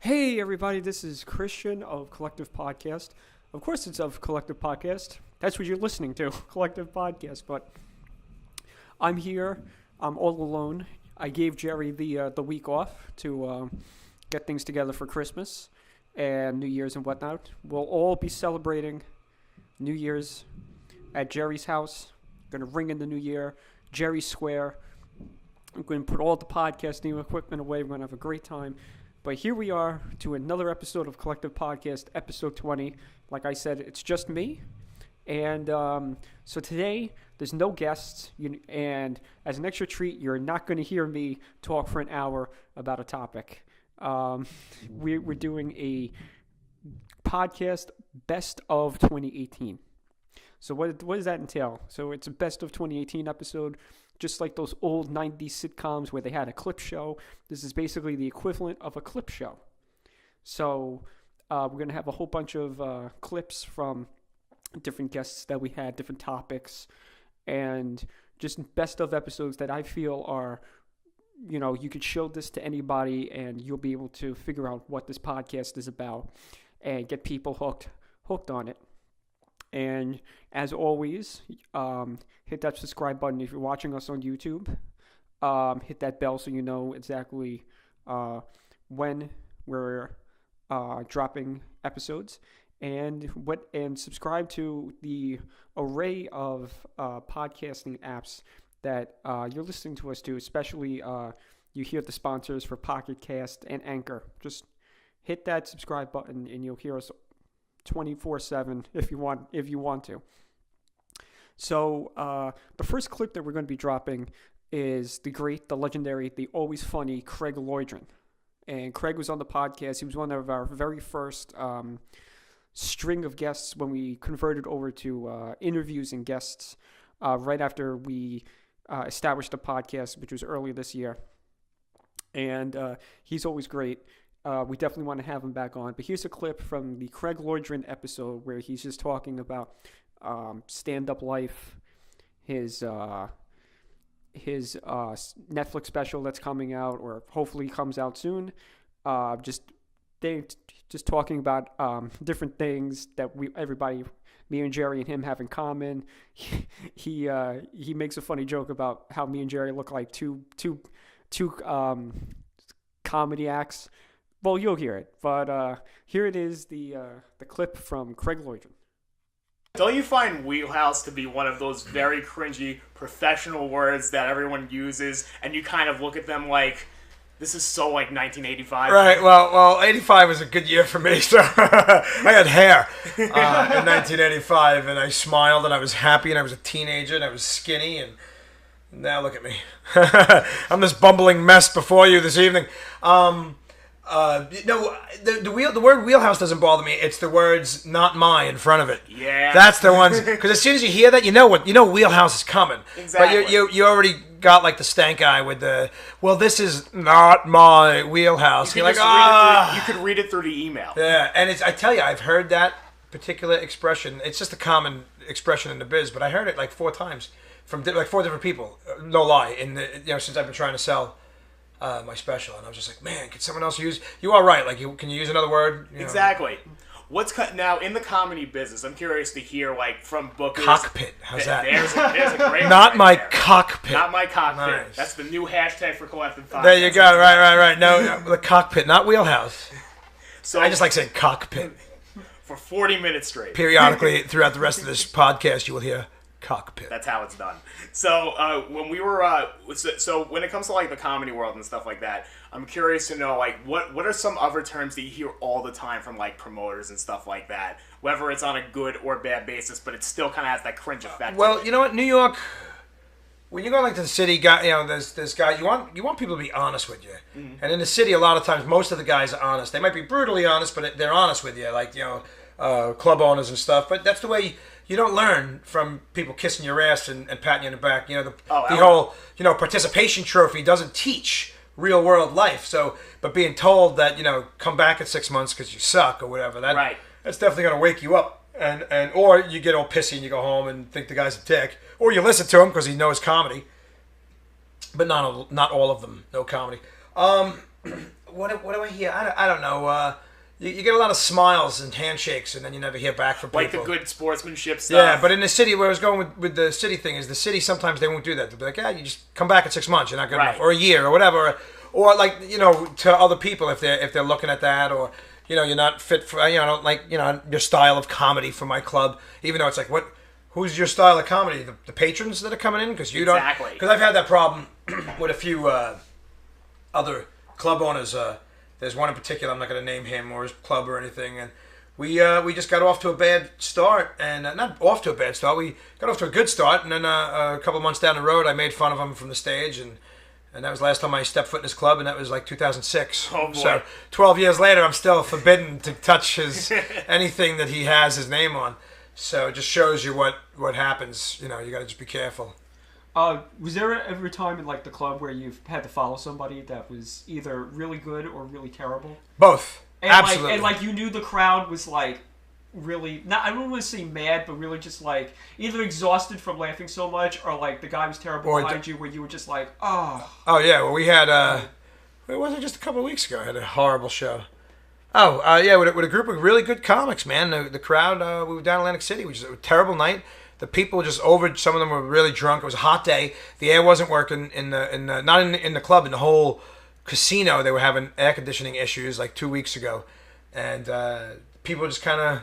Hey everybody, this is Christian of Collective Podcast. Of course it's of Collective Podcast. That's what you're listening to, Collective Podcast. But I'm here. I'm all alone. I gave Jerry the week off to get things together for Christmas and New Year's and whatnot. We'll all be celebrating New Year's at Jerry's house. Going to ring in the new year. Jerry's Square. I'm going to put all the podcasting equipment away. We're going to have a great time. But here we are to another episode of Collective Podcast, episode 20. Like I said, it's just me. And so today, there's no guests. And as an extra treat, you're not going to hear me talk for an hour about a topic. We're doing a podcast best of 2018. So what does that entail? So it's a best of 2018 episode. Just like those old 90s sitcoms where they had a clip show, this is basically the equivalent of a clip show. So we're going to have a whole bunch of clips from different guests that we had, different topics, and just best of episodes that I feel are, you could show this to anybody and you'll be able to figure out what this podcast is about and get people hooked on it. And as always, hit that subscribe button if you're watching us on YouTube. Hit that bell so you know exactly when we're dropping episodes, and subscribe to the array of podcasting apps that you're listening to us to. Especially you hear the sponsors for Pocket Cast and Anchor. Just hit that subscribe button and you'll hear us 24/7 if you want to. So the first clip that we're going to be dropping is the legendary, the always funny Craig Loydgren. And Craig was on the podcast. He was one of our very first string of guests when we converted over to interviews and guests right after we established a podcast, which was earlier this year. And he's always great. We definitely want to have him back on. But here's a clip from the Craig Loydgren episode where he's just talking about stand-up life, his Netflix special that's coming out, or hopefully comes out soon. Just talking about different things that me and Jerry and him have in common. He makes a funny joke about how me and Jerry look like two comedy acts. Well, you'll hear it, but here it is, the clip from Craig Loydgren. Don't you find wheelhouse to be one of those very cringy professional words that everyone uses, and you kind of look at them like, this is so like 1985? Right, well, 85 was a good year for me, so I had hair in 1985, and I smiled, and I was happy, and I was a teenager, and I was skinny, and now look at me. I'm this bumbling mess before you this evening. The word wheelhouse doesn't bother me. It's the words "not my" in front of it. Yeah, that's the ones. Because as soon as you hear that, you know wheelhouse is coming. Exactly. But you already got like the stank eye with the, well, this is not my wheelhouse. You're like, you could read it through the email. Yeah, and I tell you, I've heard that particular expression. It's just a common expression in the biz, but I heard it like 4 times from like 4 different people. No lie. Since I've been trying to sell my special, and I was just like, man, can someone else use? You are right. Like, can you use another word? Exactly. Now in the comedy business? I'm curious to hear like from bookers. Cockpit. How's that? There's a great. Not my cockpit. Not my cockpit. Nice. That's the new hashtag for Collective Podcast. There you go. Right. No, the cockpit, not wheelhouse. So I just like saying cockpit. For 40 minutes straight. Periodically throughout the rest of this podcast, you will hear cockpit. That's how it's done. So when we were so when it comes to like the comedy world and stuff like that, I'm curious to know like what are some other terms that you hear all the time from like promoters and stuff like that, whether it's on a good or bad basis, but it still kind of has that cringe effect. Well, you know what, New York, when you go like to the city, there's guys, you want people to be honest with you. Mm-hmm. And in the city, a lot of times, most of the guys are honest. They might be brutally honest, but they're honest with you, like club owners and stuff. But that's the way. You don't learn from people kissing your ass and patting you in the back. The whole participation trophy doesn't teach real world life. So, but being told that come back in 6 months because you suck or whatever, that's definitely going to wake you up. And or you get all pissy and you go home and think the guy's a dick, or you listen to him because he knows comedy. But not all of them know comedy. what do I hear? I don't know. You get a lot of smiles and handshakes, and then you never hear back from people. Like the good sportsmanship stuff. Yeah, but in the city, where I was going with the city thing is the city sometimes they won't do that. They'll be like, yeah, you just come back in 6 months. You're not good enough, or a year, or whatever, or like to other people if they're looking at that, or you're not fit for I don't like your style of comedy for my club. Even though it's like who's your style of comedy? The patrons that are coming in because you don't. Exactly. Because I've had that problem with a few other club owners. There's one in particular, I'm not going to name him or his club or anything, and we just got off to a bad start, and not off to a bad start, we got off to a good start, and then a couple of months down the road, I made fun of him from the stage, and that was the last time I stepped foot in his club, and that was like 2006. Oh, boy. So 12 years later, I'm still forbidden to touch anything that he has his name on. So it just shows you what happens. You got to just be careful. Was there ever a time in like the club where you've had to follow somebody that was either really good or really terrible? Both. And Absolutely. Like you knew the crowd was like really I don't want to say mad, but really just like either exhausted from laughing so much, or like the guy was terrible behind you, where you were just like, oh. Oh yeah, well we had it wasn't just a couple of weeks ago. I had a horrible show. Oh yeah, with a group of really good comics, man. The crowd. We were down in Atlantic City, which was a terrible night. The people were just over. Some of them were really drunk. It was a hot day. The air wasn't working not in the club, in the whole casino. They were having air conditioning issues like 2 weeks ago, and people were just kind of.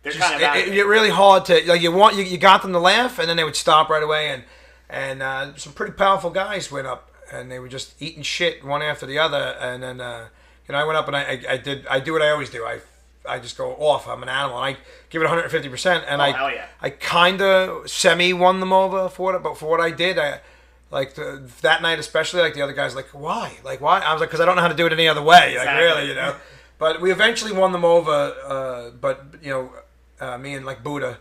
It's really hard to like. You got them to laugh, and then they would stop right away. And some pretty powerful guys went up, and they were just eating shit one after the other. And then I went up and I do what I always do. I just go off. I'm an animal. I give it 150%, and I kind of semi won them over for what I did. That night especially, like the other guys, like why? I was like, because I don't know how to do it any other way. Exactly. Like really, But we eventually won them over. Me and like Buddha,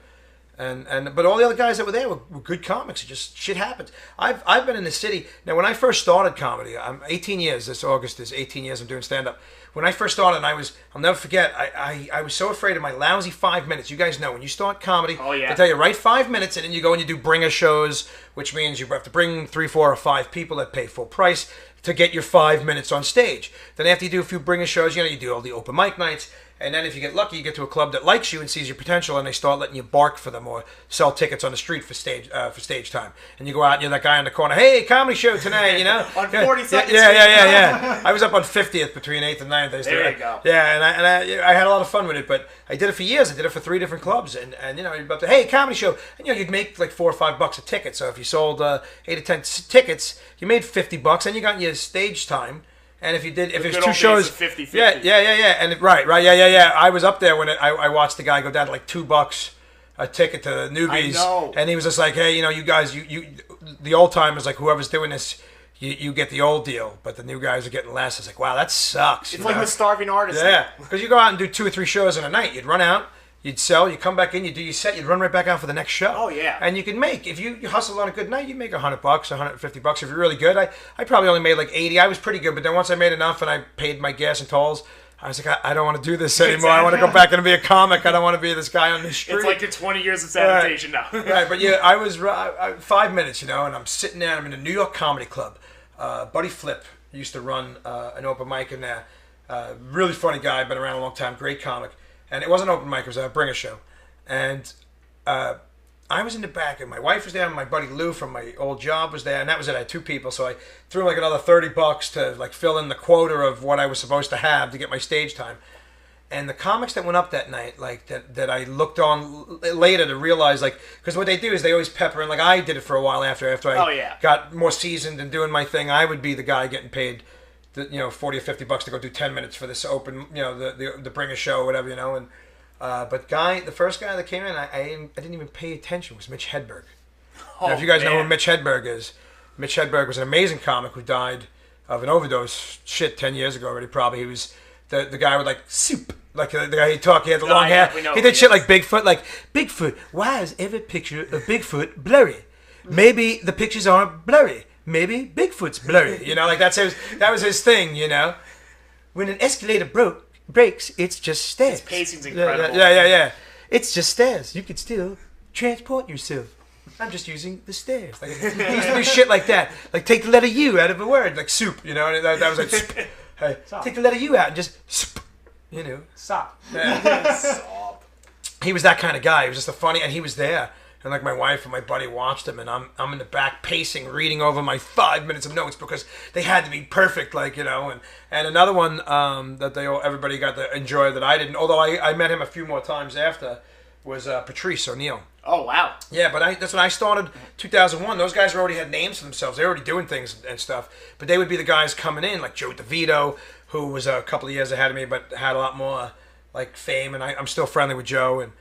but all the other guys that were there were good comics. It just shit happens. I've been in the city now. When I first started comedy, I'm 18 years. This August is 18 years I'm doing stand up. When I first started, I'll never forget. I was so afraid of my lousy 5 minutes. You guys know when you start comedy, they tell you write 5 minutes, and then you go and you do bringer shows, which means you have to bring 3, 4, or 5 people that pay full price to get your 5 minutes on stage. Then after you do a few bringer shows, you do all the open mic nights. And then if you get lucky, you get to a club that likes you and sees your potential, and they start letting you bark for them or sell tickets on the street for stage time. And you go out and you're that guy in the corner, hey, comedy show tonight, on 42nd Yeah. I was up on 50th between 8th and 9th. There you go. Yeah, and I had a lot of fun with it, but I did it for years. I did it for 3 different clubs, and you're about to, hey, comedy show, and you'd make like $4 or $5 a ticket. So if you sold 8 or 10 tickets, you made $50, and you got your stage time. And if it's 2 shows, 50-50. Yeah, and right, yeah. I was up there when I watched the guy go down to like $2 a ticket to the newbies. I know. And he was just like, hey, you guys, you the old timers, like whoever's doing this, you get the old deal, but the new guys are getting less. It's like, wow, that sucks. It's like the starving artist. Yeah, because you go out and do 2 or 3 shows in a night, you'd run out. You'd sell, you come back in, you do your set, you'd run right back out for the next show. Oh, yeah. And you can make, if you hustle on a good night, you make $100, $150. If you're really good, I probably only made like 80. I was pretty good, but then once I made enough and I paid my gas and tolls, I was like, I don't want to do this anymore. I want to go back and be a comic. I don't want to be this guy on the street. It's like your 20 years of sanitation now. Right, but yeah, I was 5 minutes, and I'm sitting there, I'm in a New York Comedy Club. Buddy Flip used to run an open mic in there. Really funny guy, been around a long time, great comic. And it wasn't open mic, it was a bringer show. And I was in the back, and my wife was there, and my buddy Lou from my old job was there, and that was it. I had 2 people, so I threw like another $30 to like fill in the quota of what I was supposed to have to get my stage time. And the comics that went up that night, like that I looked on later to realize, like, because what they do is they always pepper in, like I did it for a while after I got more seasoned and doing my thing. I would be the guy getting paid $40 or $50 to go do 10 minits for this open, the bringer show or whatever, and but the first guy that came in, I didn't even pay attention, was Mitch Hedberg. Now, if you guys know who Mitch Hedberg is, Mitch Hedberg was an amazing comic who died of an overdose 10 years ago already, probably. He was the guy with like soup, like the guy he talked, he had the long hair. He did shit like Bigfoot, why is every picture of Bigfoot blurry? Maybe the pictures aren't blurry. Maybe Bigfoot's blurry, that was his thing, When an escalator breaks, it's just stairs. His pacing's incredible. Yeah. It's just stairs. You could still transport yourself. I'm just using the stairs. Like, he used to do shit like that. Like take the letter U out of a word, like soup, and that was like soup. Hey, Stop. take the letter U out and just, Stop. Stop. He was that kind of guy. He was just a funny, and he was there. And like my wife and my buddy watched him, and I'm in the back pacing, reading over my 5 minutes of notes because they had to be perfect, And another one that everybody got to enjoy that I didn't, although I met him a few more times after, was Patrice O'Neill. Oh, wow. Yeah, but that's when I started 2001. Those guys already had names for themselves. They were already doing things and stuff. But they would be the guys coming in, like Joe DeVito, who was a couple of years ahead of me, but had a lot more like fame. And I'm still friendly with Joe, and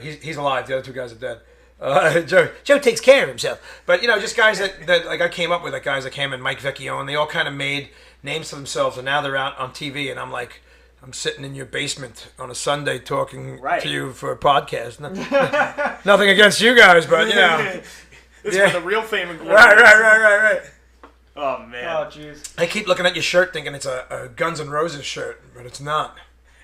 he's alive. The other two guys are dead. Joe takes care of himself. But, just guys that like I came up with, like guys that came in, Mike Vecchio, and they all kind of made names for themselves. And now they're out on TV, and I'm sitting in your basement on a Sunday talking to you for a podcast. Nothing against you guys, but, This is for the real fame and glory. Right. Oh, man. Oh, jeez. I keep looking at your shirt thinking it's a Guns N' Roses shirt, but it's not.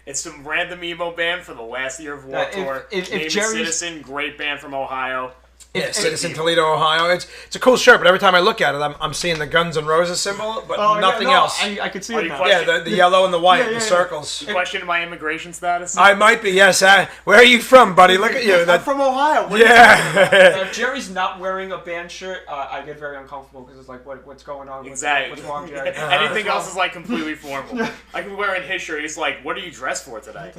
It's some random emo band for the last year of War Tour. if Named Jerry's- Citizen, great band from Ohio. Yeah, Citizen, Toledo, Ohio. It's a cool shirt, but every time I look at it, I'm seeing the Guns N' Roses symbol, but nothing else. I could see Are it you now. questioning- Yeah, the yellow and the white, Yeah, the circles. You question my immigration status? I might be, yes. Where are you from, buddy? Look at you. I'm from Ohio. What Yeah. If Jerry's not wearing a band shirt, I get very uncomfortable because it's like, what's going on? Exactly. What's wrong, Jerry? Anything else is like completely formal. I could be wearing his shirt. He's like, "What are you dressed for today?"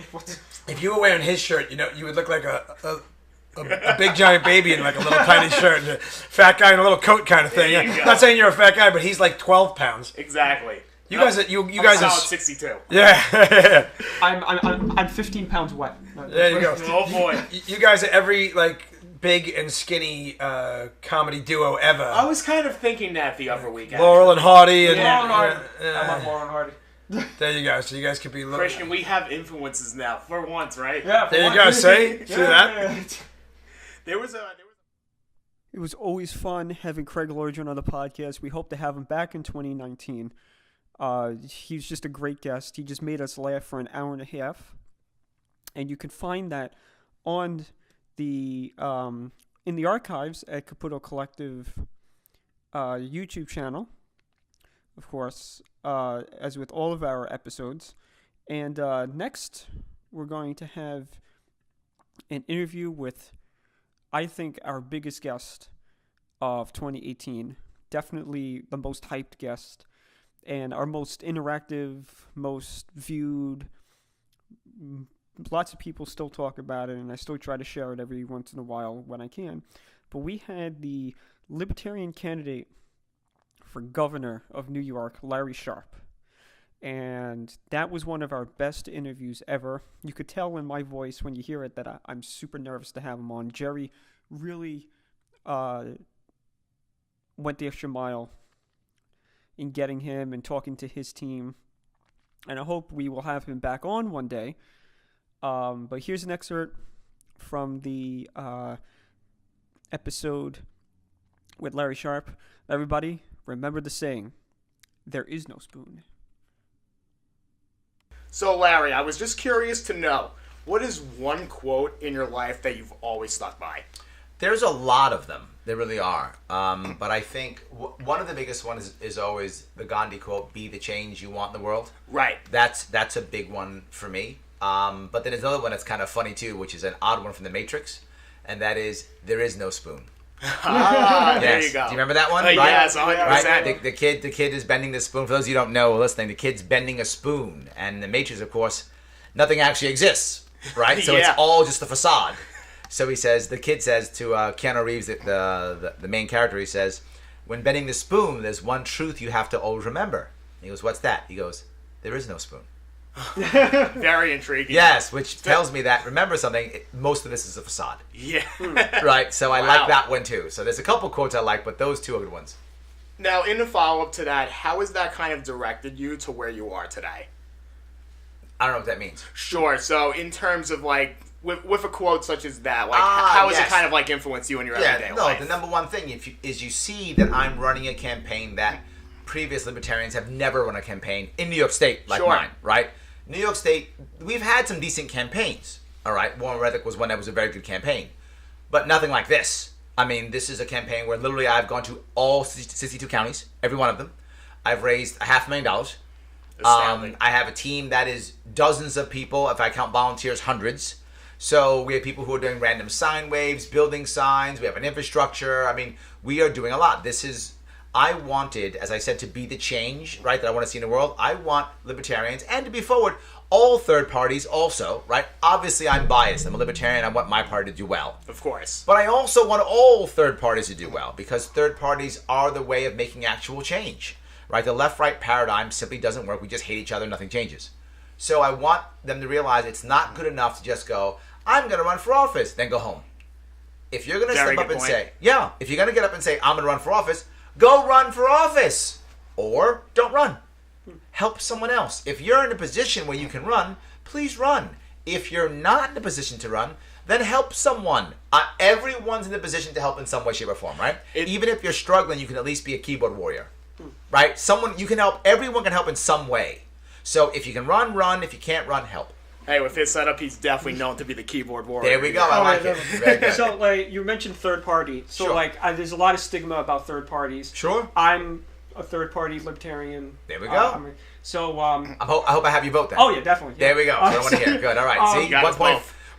If you were wearing his shirt, you would look like a big giant baby in like a little tiny shirt, and a fat guy in a little coat kind of thing. There you Yeah. go. Not saying you're a fat guy, but he's like 12 pounds. Exactly. You No, guys are I'm you guys solid are 62. yeah. I'm 15 pounds wet. There you go. Oh boy. You guys are every like big and skinny comedy duo ever. I was kind of thinking that the other week. actually. Laurel and Hardy and Lauren Hardy. yeah. I'm on Lauren Hardy. There you go. So you guys could be Christian, we have influences now for once, right? Yeah. There you go. See that? There was a. It was always fun having Craig Loydgren on the podcast. We hope to have him back in 2019. He's just a great guest. He just made us laugh for an hour and a half. And you can find that on the in the archives at Caputo Collective YouTube channel, of course, as with all of our episodes. And next, we're going to have an interview with, I think, our biggest guest of 2018. Definitely the most hyped guest and our most interactive, most viewed. Lots of people still talk about it, and I still try to share it every once in a while when I can. But we had the Libertarian candidate for governor of New York, Larry Sharpe. And that was one of our best interviews ever. You could tell in my voice when you hear it that I'm super nervous to have him on. Jerry really went the extra mile in getting him and talking to his team. And I hope we will have him back on one day. But here's an excerpt from the episode with Larry Sharpe. Everybody, remember the saying, there is no spoon. So, Larry, I was just curious to know, what is one quote in your life that you've always stuck by? There's a lot of them. There really are. But I think one of the biggest ones is always the Gandhi quote, be the change you want in the world. Right. That's a big one for me. But then there's another one that's kind of funny too, which is an odd one from The Matrix. And that is, there is no spoon. There you go. Do you remember that one? Right? Yes, 100%. Right? The kid is bending the spoon. For those of you who don't know listening, the kid's bending a spoon. And the Matrix, of course, nothing actually exists. Right? So Yeah. it's all just a facade. So the kid says to Keanu Reeves, the main character, he says, when bending the spoon, there's one truth you have to always remember. And he goes, what's that? He goes, there is no spoon. Very intriguing. Yes, which tells me that, remember something, most of this is a facade. Yeah. Right? So I Wow. like that one too. So there's a couple quotes I like, but those two are good ones. Now, in the follow-up to that, how has that kind of directed you to where you are today? I don't know what that means. Sure. So, in terms of, like, with a quote such as that, like, how has it yes. kind of, like, influenced you in your everyday life? The number one thing is you see that I'm running a campaign that previous libertarians have never run a campaign in New York State like Sure. mine, right? New York State, we've had some decent campaigns, all right? Warren Reddick was one that was a very good campaign, but nothing like this. I mean, this is a campaign where literally I've gone to all 62 counties, every one of them. I've raised $500,000. Astounding. I have a team that is dozens of people. If I count volunteers, hundreds. So we have people who are doing random sine waves, building signs. We have an infrastructure. I mean, we are doing a lot. I wanted, as I said, to be the change, right, that I want to see in the world. I want libertarians, and to be forward, all third parties also, right? Obviously, I'm biased. I'm a libertarian. I want my party to do well. Of course. But I also want all third parties to do well, because third parties are the way of making actual change, right? The left-right paradigm simply doesn't work. We just hate each other. Nothing changes. So I want them to realize it's not good enough to just go, I'm going to run for office, then go home. If you're going to step up and say, if you're going to get up and say, I'm going to run for office, go run for office. Or don't run. Help someone else. If you're in a position where you can run, please run. If you're not in a position to run, then help someone. Everyone's in a position to help in some way, shape, or form, right? Even if you're struggling, you can at least be a keyboard warrior, right? You can help. Everyone can help in some way. So if you can run. If you can't run, help. Hey, with his setup, he's definitely known to be the keyboard warrior. There we go. I like it. Very good. So, like, you mentioned third party. So, Sure. there's a lot of stigma about third parties. Sure. I'm a third party libertarian. There we go. I hope I have you vote then. Oh, yeah, definitely. Yeah. There we go. I want to hear it. Good. All right. See,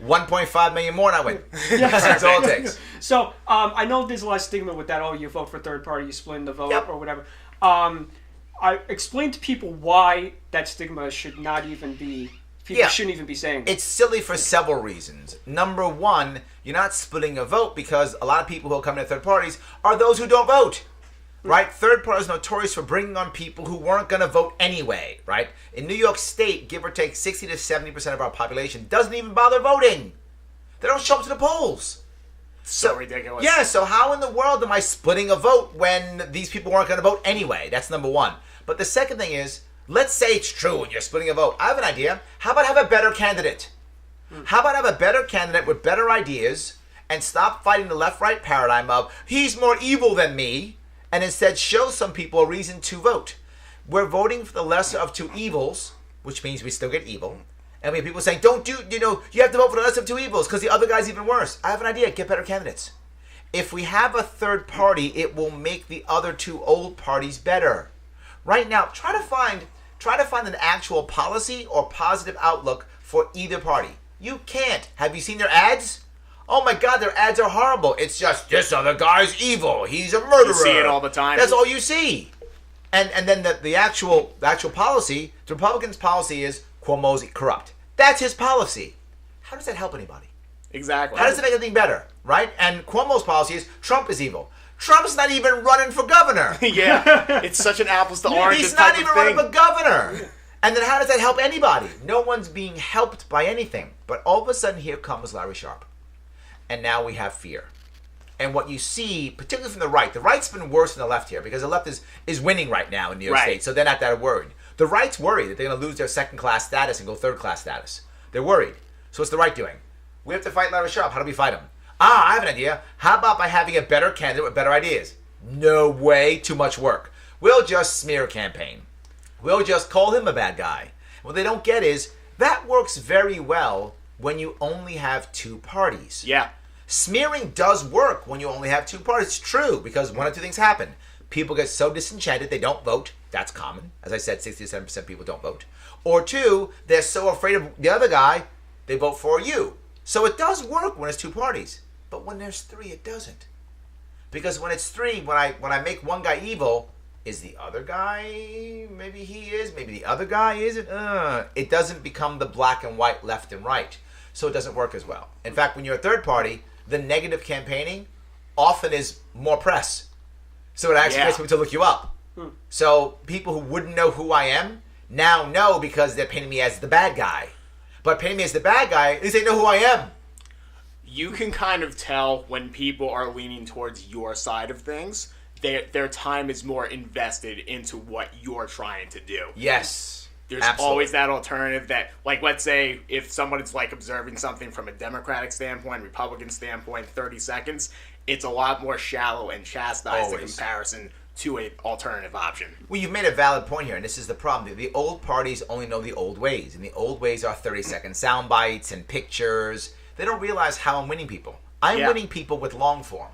1.5 million more and I win. That's all it takes. So, I know there's a lot of stigma with that. Oh, you vote for third party, you split the vote or whatever. I explained to people why that stigma should not even be... People shouldn't even be saying it's silly for several reasons. Number one, you're not splitting a vote because a lot of people who are coming to third parties are those who don't vote. Right? Third parties are notorious for bringing on people who weren't going to vote anyway. Right? In New York State, give or take 60 to 70% of our population doesn't even bother voting. They don't show up to the polls. So ridiculous. Yeah, so how in the world am I splitting a vote when these people weren't going to vote anyway? That's number one. But the second thing is, let's say it's true and you're splitting a vote. I have an idea. How about have a better candidate? How about have a better candidate with better ideas and stop fighting the left-right paradigm of, he's more evil than me, and instead show some people a reason to vote. We're voting for the lesser of two evils, which means we still get evil. And we have people saying, you have to vote for the lesser of two evils because the other guy's even worse. I have an idea. Get better candidates. If we have a third party, it will make the other two old parties better. Right now, try to find an actual policy or positive outlook for either party. You can't. Have you seen their ads? Oh my God, their ads are horrible. It's just, this other guy's evil. He's a murderer. You see it all the time. That's all you see. And then the actual policy, the Republicans' policy is Cuomo's corrupt. That's his policy. How does that help anybody? Exactly. How does it make anything better, right? And Cuomo's policy is Trump is evil. Trump's not even running for governor. Yeah, it's such an apples to oranges He's not type even of thing. running for governor. And then how does that help anybody? No one's being helped by anything. But all of a sudden, here comes Larry Sharpe. And now we have fear. And what you see, particularly from the right's been worse than the left here, because the left is winning right now in New York State, so they're not that worried. The right's worried that they're going to lose their second-class status and go third-class status. They're worried. So what's the right doing? We have to fight Larry Sharpe. How do we fight him? I have an idea. How about by having a better candidate with better ideas? No way. Too much work. We'll just smear campaign. We'll just call him a bad guy. What they don't get is that works very well when you only have two parties. Yeah. Smearing does work when you only have two parties. It's true, because one of two things happen. People get so disenchanted they don't vote. That's common. As I said, 60 to 70% of people don't vote. Or two, they're so afraid of the other guy, they vote for you. So it does work when it's two parties. But when there's three, it doesn't. Because when it's three, when I make one guy evil, is the other guy, maybe he is, maybe the other guy isn't. It doesn't become the black and white, left and right. So it doesn't work as well. In fact, when you're a third party, the negative campaigning often is more press. So it actually gets people to look you up. So people who wouldn't know who I am now know because they're painting me as the bad guy. But painting me as the bad guy, at least they know who I am. You can kind of tell when people are leaning towards your side of things. Their time is more invested into what you're trying to do. Yes. There's absolutely. always that alternative that, like, let's say if someone's, like, observing something from a Democratic standpoint, Republican standpoint, 30 seconds, it's a lot more shallow and chastised in comparison to an alternative option. Well, you've made a valid point here, and this is the problem. The old parties only know the old ways, and the old ways are 30-second sound bites and pictures. They don't realize how I'm winning people. I'm winning people with long form.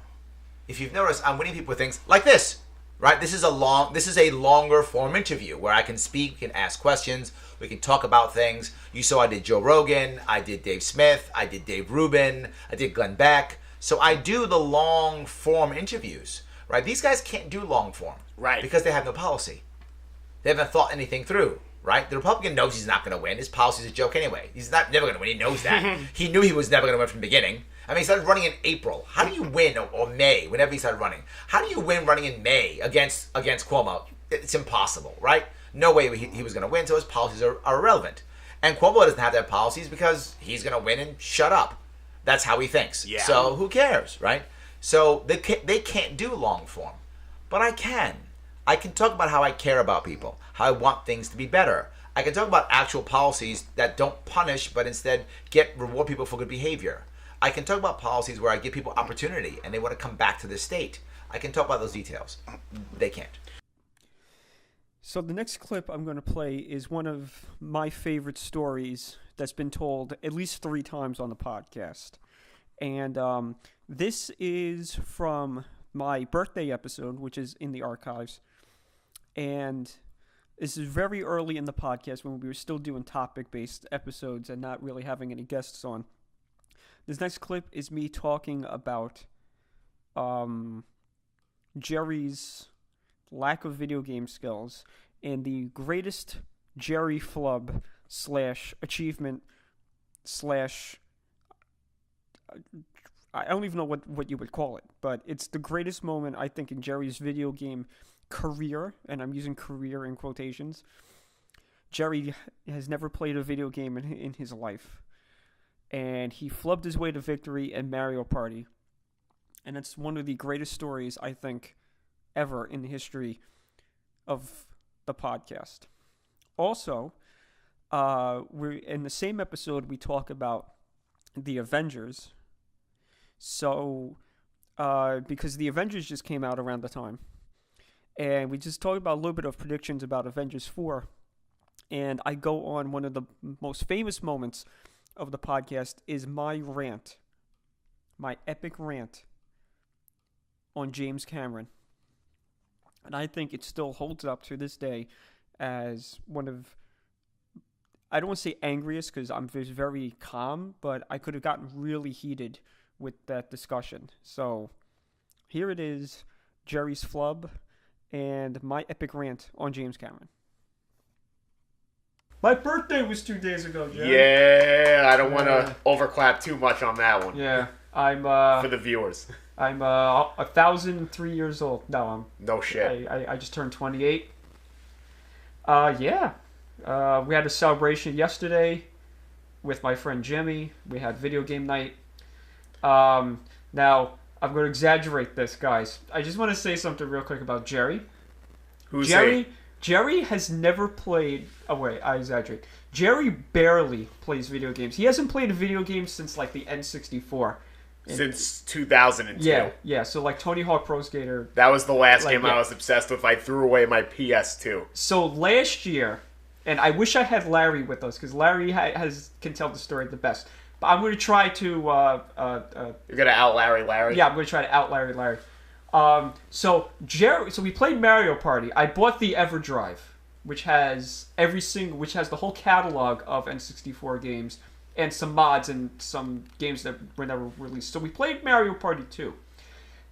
If you've noticed, I'm winning people with things like this. right? This is a longer form interview where I can speak, we can ask questions, we can talk about things. You saw I did Joe Rogan, I did Dave Smith, I did Dave Rubin, I did Glenn Beck. So I do the long form interviews, right? These guys can't do long form, right? Because they have no policy. They haven't thought anything through, right? The Republican knows he's not going to win. His policy's a joke anyway. He's never going to win. He knows that. He knew he was never going to win from the beginning. I mean, he started running in April. How do you win, or May, whenever he started running? How do you win running in May against Cuomo? It's impossible, right? No way he was going to win, so his policies are irrelevant. And Cuomo doesn't have to have policies because he's going to win and shut up. That's how he thinks. Yeah. So who cares, right? So they can't do long form. But I can. I can talk about how I care about people, how I want things to be better. I can talk about actual policies that don't punish, but instead reward people for good behavior. I can talk about policies where I give people opportunity and they want to come back to the state. I can talk about those details. They can't. So the next clip I'm going to play is one of my favorite stories that's been told at least 3 times on the podcast. And this is from my birthday episode, which is in the archives. And this is very early in the podcast when we were still doing topic-based episodes and not really having any guests on. This next clip is me talking about Jerry's lack of video game skills and the greatest Jerry flub / achievement / I don't even know what you would call it, but it's the greatest moment, I think, in Jerry's video game career, and I'm using career in quotations. Jerry has never played a video game in his life, and he flubbed his way to victory in Mario Party, and it's one of the greatest stories, I think, ever in the history of the podcast. Also, we're in the same episode, we talk about the Avengers. So, because the Avengers just came out around the time, and we just talked about a little bit of predictions about Avengers 4, and I go on one of the most famous moments of the podcast is my rant, my epic rant on James Cameron. And I think it still holds up to this day as one of, I don't want to say angriest because I'm very calm, but I could have gotten really heated with that discussion. So here it is, Jerry's flub and my epic rant on James Cameron. My birthday was 2 days ago, Jerry. Yeah, I don't want to overclap too much on that one. Yeah, I'm for the viewers. I'm 1,003 years old. No, I'm no shit. I just turned 28. Yeah. We had a celebration yesterday with my friend Jimmy. We had video game night. Now, I'm going to exaggerate this, guys. I just want to say something real quick about Jerry. Who's Jerry has never played... Oh, wait, I exaggerate. Jerry barely plays video games. He hasn't played a video game since, like, the N64. Since 2002. Yeah. So, like, Tony Hawk Pro Skater... That was the last game I was obsessed with. I threw away my PS2. So, last year... And I wish I had Larry with us, because Larry can tell the story the best. But I'm going to try to... You're going to out Larry? Yeah, I'm going to try to out Larry. So we played Mario Party. I bought the EverDrive, which has the whole catalog of N64 games and some mods and some games that were never released. So we played Mario Party 2.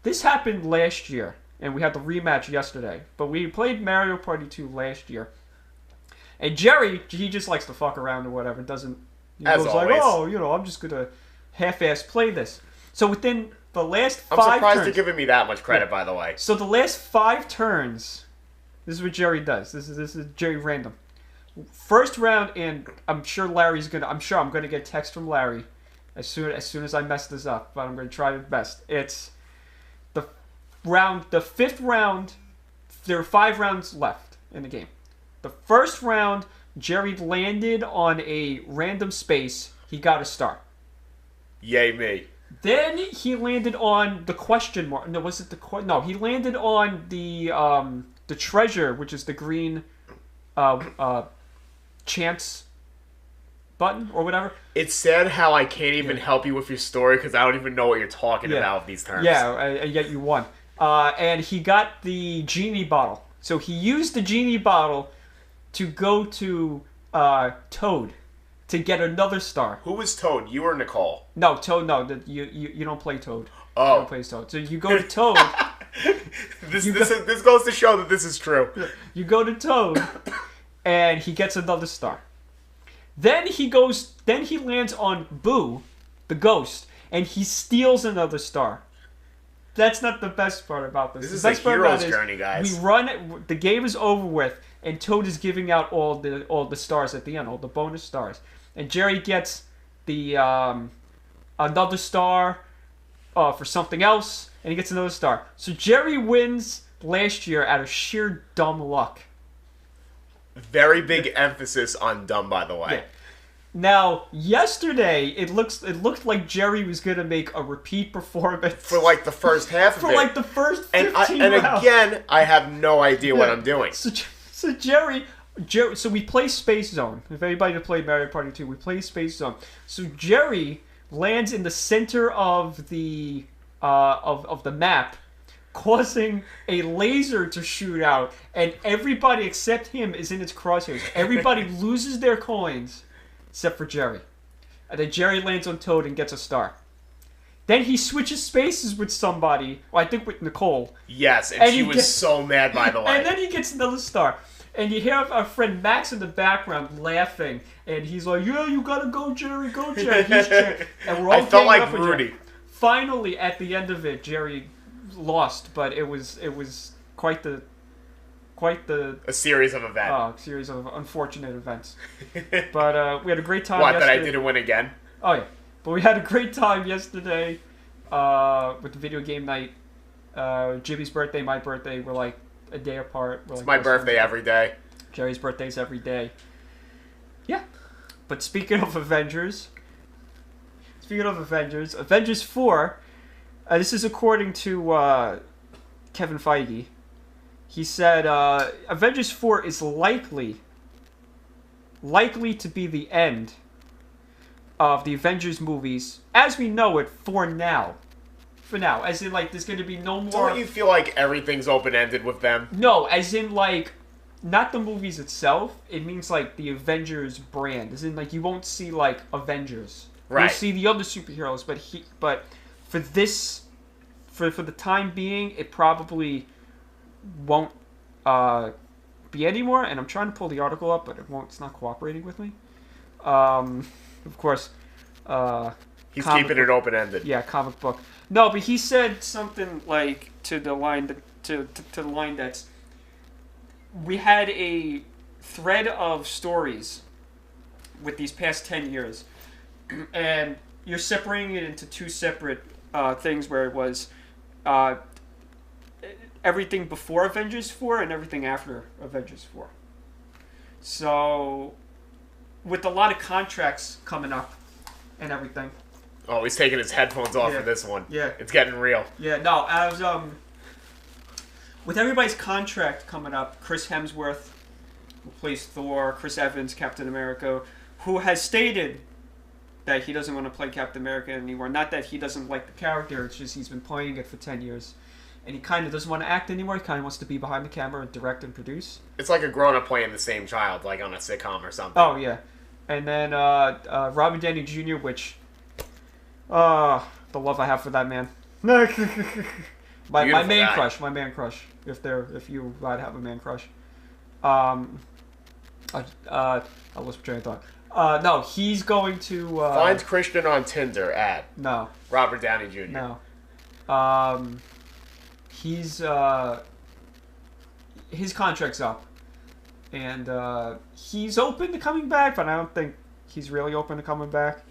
This happened last year, and we had the rematch yesterday. But we played Mario Party 2 last year. And Jerry, he just likes to fuck around or whatever. Doesn't... He As goes always. like, I'm just going to half-ass play this. So within the last I'm 5 surprised turns... you're giving me that much credit, by the way. So the last 5 turns, this is what Jerry does. This is Jerry random. First round, and I'm sure I'm going to get text from Larry as soon as I mess this up, but I'm going to try my best. It's the 5th round. There are 5 rounds left in the game. The first round, Jerry landed on a random space. He got a star. Yay me. Then he landed on the question mark. No, was it the No, he landed on the treasure, which is the green chance button or whatever. It's sad how I can't even help you with your story because I don't even know what you're talking about with these terms. Yeah, and yet you won. and he got the genie bottle. So he used the genie bottle to go to Toad to get another star. Who was Toad? You or Nicole? No, Toad. No, you don't play Toad. Oh, you don't play Toad. So you go to Toad. This goes to show that this is true. You go to Toad, and he gets another star. Then he lands on Boo, the ghost, and he steals another star. That's not the best part about this. This is the a best part hero's about journey, guys. We run it. The game is over with, and Toad is giving out all the stars at the end, all the bonus stars. And Jerry gets the another star for something else, and he gets another star. So Jerry wins last year out of sheer dumb luck. Very big emphasis on dumb, by the way. Yeah. Now, yesterday, it looked like Jerry was going to make a repeat performance. For like the first half of it. For like the first 15 and rounds. Again, I have no idea what I'm doing. So Jerry, so we play Space Zone. If anybody played Mario Party 2, we play Space Zone. So Jerry lands in the center of the map, causing a laser to shoot out, and everybody except him is in its crosshairs. Everybody loses their coins. Except for Jerry. And then Jerry lands on Toad and gets a star. Then he switches spaces with somebody, well, I think with Nicole. Yes, and she was so mad, by the way. And then he gets another star. And you hear our friend Max in the background laughing. And he's like, yeah, you gotta go, Jerry, go, Jerry. He's cheering. And we're all I felt like up with Rudy. Jerry. Finally, at the end of it, Jerry lost, but it was quite the a series of events. Series of unfortunate events. But we had a great time What, yesterday. that I didn't win again? Oh, yeah. But we had a great time yesterday with the video game night. Jimmy's birthday, my birthday, we're like a day apart. It's my birthday every day. Jerry's birthday's every day. Yeah. But speaking of Avengers, Avengers 4, this is according to Kevin Feige. He said Avengers 4 is likely to be the end of the Avengers movies as we know it for now. For now. As in, like, there's going to be no more... Don't you feel like everything's open-ended with them? No, as in, like, not the movies itself. It means, like, the Avengers brand. As in, like, you won't see, like, Avengers. Right. You'll see the other superheroes, but for this... For the time being, it probably... won't be anymore, and I'm trying to pull the article up, but it's not cooperating with me. Of course, he's keeping it open-ended. Yeah, comic book. No, but he said something like to the line to the line that's we had a thread of stories with these past 10 years, and you're separating it into two separate things where it was everything before Avengers 4 and everything after Avengers 4. So, with a lot of contracts coming up and everything. Oh, he's taking his headphones off for this one. Yeah. It's getting real. Yeah, no, I was, with everybody's contract coming up, Chris Hemsworth, who plays Thor, Chris Evans, Captain America, who has stated that he doesn't want to play Captain America anymore. Not that he doesn't like the character, it's just he's been playing it for 10 years. And he kind of doesn't want to act anymore. He kind of wants to be behind the camera and direct and produce. It's like a grown-up playing the same child, like on a sitcom or something. Oh, yeah. And then Robert Downey Jr., which... the love I have for that man. my man crush. My man crush. If you might have a man crush. I lost my train of thought. No, he's going to... Find Christian on Tinder at... No. Robert Downey Jr. No. He's his contract's up, and he's open to coming back, but I don't think he's really open to coming back.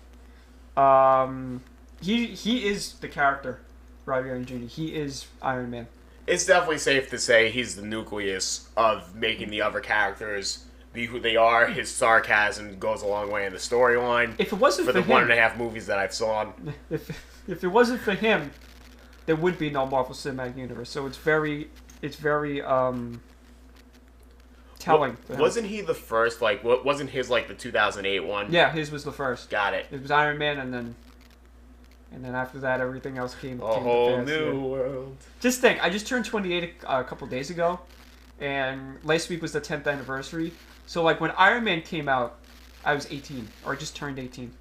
He is the character, Robert Downey Jr. He is Iron Man. It's definitely safe to say he's the nucleus of making the other characters be who they are. His sarcasm goes a long way in the storyline. If it wasn't for the him, 1.5 movies that I've saw, if it wasn't for him, there would be no Marvel Cinematic Universe. So it's very telling. Wasn't he the first? Like, wasn't his like the 2008 one? Yeah, his was the first. Got it. It was Iron Man, and And then after that, everything else came A to whole pass, new yeah. world. Just think, I just turned 28 a couple days ago, and last week was the 10th anniversary. So like when Iron Man came out, I was 18, or I just turned 18.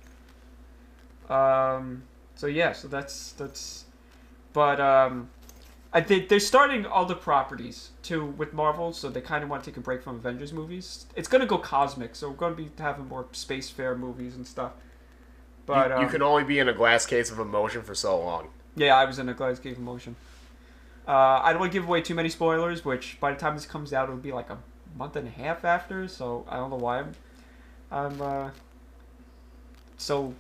So yeah, so that's. But I think they're starting all the properties too with Marvel, so they kind of want to take a break from Avengers movies. It's gonna go cosmic, so we're gonna be having more space fair movies and stuff. But You can only be in a glass case of emotion for so long. yeah, I was in a glass cave emotion. I don't want to give away too many spoilers, which by the time this comes out, it'll be like a month and a half after. So I don't know why I'm so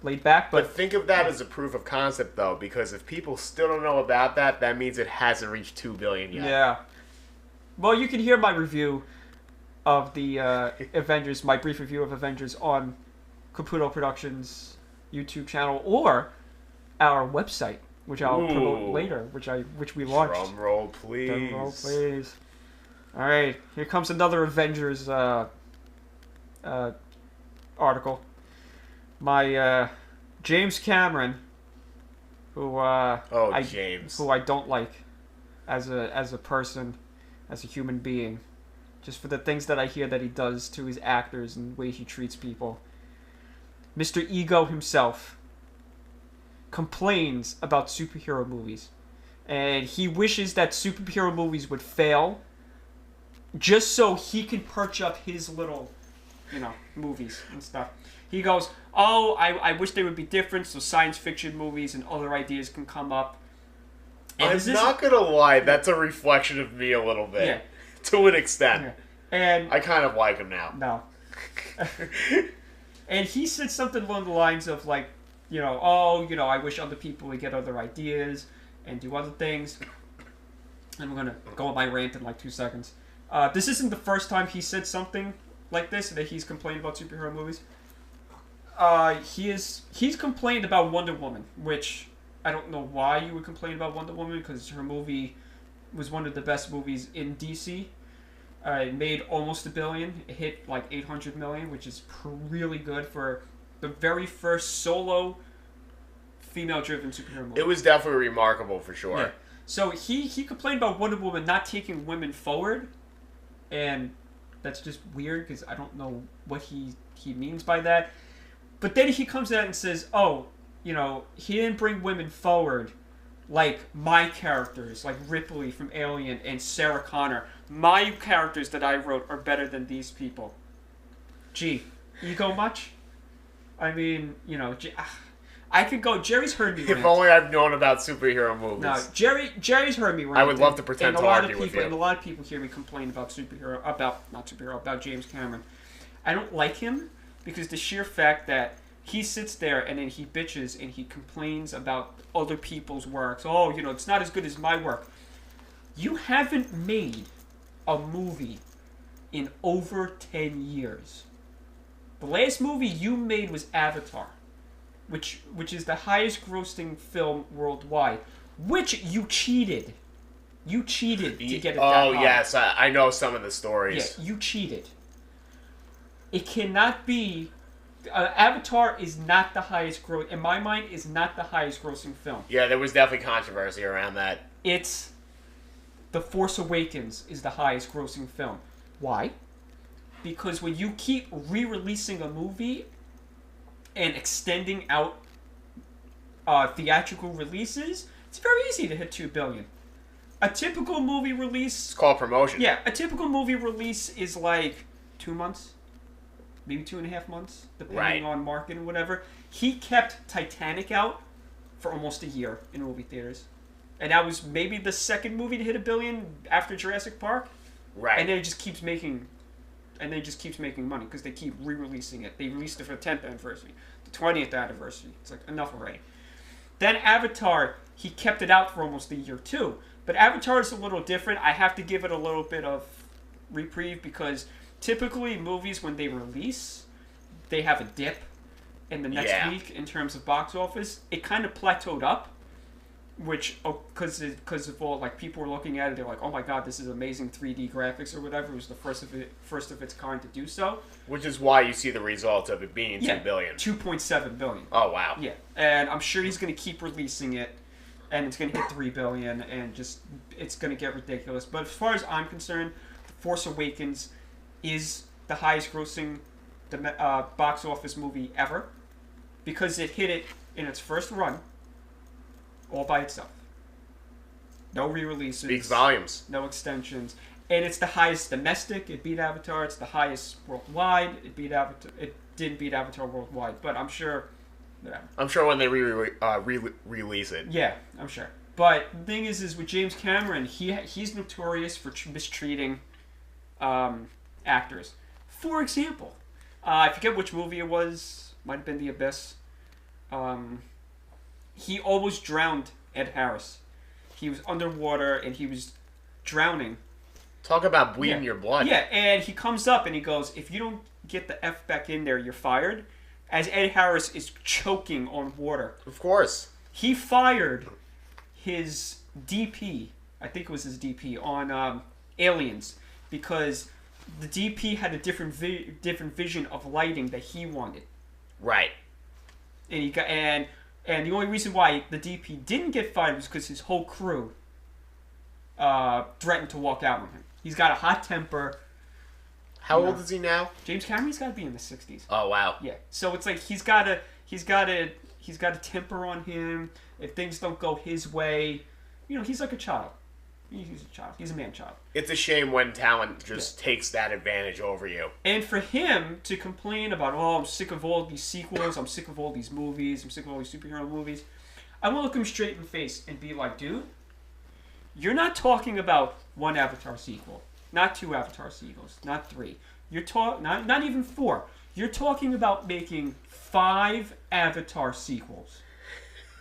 laid back. But think of that as a proof of concept, though, because if people still don't know about that, that means it hasn't reached 2 billion yet. Yeah. Well, you can hear my review of the Avengers, my brief review of Avengers on Caputo Productions YouTube channel or our website, which I'll promote later, which we launched. Drum roll, please. Drum roll, please. All right, here comes another Avengers article. My James Cameron, who James, who I don't like as a person, as a human being, just for the things that I hear that he does to his actors and the way he treats people. Mr. Ego himself complains about superhero movies, and he wishes that superhero movies would fail, just so he can perch up his little, movies and stuff. He goes, "Oh, I wish they would be different, so science fiction movies and other ideas can come up." And I'm not gonna lie, that's a reflection of me a little bit, Yeah. to an extent. Yeah. And I kind of like him now. no. And he said something along the lines of like, I wish other people would get other ideas and do other things. I'm going to go on my rant in like 2 seconds. This isn't the first time he said something like this, that he's complained about superhero movies. He's complained about Wonder Woman, which I don't know why you would complain about Wonder Woman, because her movie was one of the best movies in DC. It made almost $1 billion. It hit like 800 million, which is really good for the very first solo female-driven superhero movie. It was definitely remarkable for sure. Yeah. So he complained about Wonder Woman not taking women forward, and that's just weird because I don't know what he means by that. But then he comes out and says, he didn't bring women forward like my characters, like Ripley from Alien and Sarah Connor. My characters that I wrote are better than these people. Gee, ego much? I mean, I could go. Jerry's heard me rant. If only I've known about superhero movies. No, Jerry's heard me rant. I would love to pretend to argue with you. And a lot of people hear me complain about about James Cameron. I don't like him because the sheer fact that he sits there and then he bitches and he complains about other people's works. Oh, it's not as good as my work. You haven't made a movie in over 10 years. The last movie you made was Avatar, which is the highest grossing film worldwide, which you cheated. You cheated to get it that high. Oh, yes. I know some of the stories. Yeah, you cheated. It cannot be... Avatar is not the highest gross... In my mind, is not the highest grossing film. Yeah, there was definitely controversy around that. It's... The Force Awakens is the highest grossing film. Why? Because when you keep re-releasing a movie and extending out theatrical releases, it's very easy to hit 2 billion. A typical movie release... It's called promotion. Yeah, a typical movie release is like 2 months, maybe 2.5 months, depending on market and whatever. He kept Titanic out for almost a year in movie theaters. And that was maybe the second movie to hit 1 billion after Jurassic Park. Right. And then it just keeps making... money because they keep re-releasing it. They released it for the 10th anniversary, the 20th anniversary. It's like, enough already. Then Avatar, he kept it out for almost a year too. But Avatar is a little different. I have to give it a little bit of reprieve because typically movies, when they release, they have a dip in the next week in terms of box office. It kind of plateaued up. which because of all like people were looking at it, they're like, oh my god, this is amazing 3D graphics or whatever. It was the first of its kind to do so. Which is why you see the result of it being $2 billion. 2.7 billion. Oh wow. Yeah, and I'm sure he's going to keep releasing it, and it's going to hit $3 billion, and just it's going to get ridiculous. But as far as I'm concerned, Force Awakens is the highest grossing box office movie ever, because it hit it in its first run all by itself. No re-releases. Speaks volumes. No extensions. And it's the highest domestic. It beat Avatar. It's the highest worldwide. It beat Avatar. It didn't beat Avatar worldwide, but I'm sure. Whatever. I'm sure when they release it. Yeah, I'm sure. But the thing is with James Cameron, he's notorious for mistreating actors. For example, I forget which movie it was. Might have been The Abyss. He almost drowned Ed Harris. He was underwater and he was drowning. Talk about bleeding your blood. Yeah, and he comes up and he goes, if you don't get the F back in there, you're fired. As Ed Harris is choking on water. Of course. He fired his DP, I think it was his DP, on Aliens, because the DP had a different vision of lighting that he wanted. Right. And he got and the only reason why the DP didn't get fired was because his whole crew threatened to walk out on him. He's got a hot temper. How old is he now? James Cameron's got to be in the 60s. Oh wow. Yeah. So it's like he's got a temper on him. If things don't go his way, he's like a child. He's a child. He's a man-child. It's a shame when talent just takes that advantage over you. And for him to complain about, I'm sick of all these sequels, I'm sick of all these movies, I'm sick of all these superhero movies, I want to look him straight in the face and be like, dude, you're not talking about one Avatar sequel, not 2 Avatar sequels, not 3. You're not even 4. You're talking about making 5 Avatar sequels.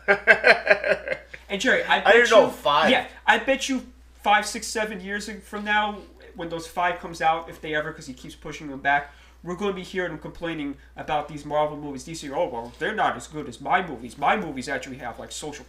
And Jerry, I didn't know 5. Yeah, I bet you 5, 6, 7 years from now, when those 5 comes out, if they ever, because he keeps pushing them back, we're going to be hearing him complaining about these Marvel movies. DC, they're not as good as my movies. My movies actually have like social,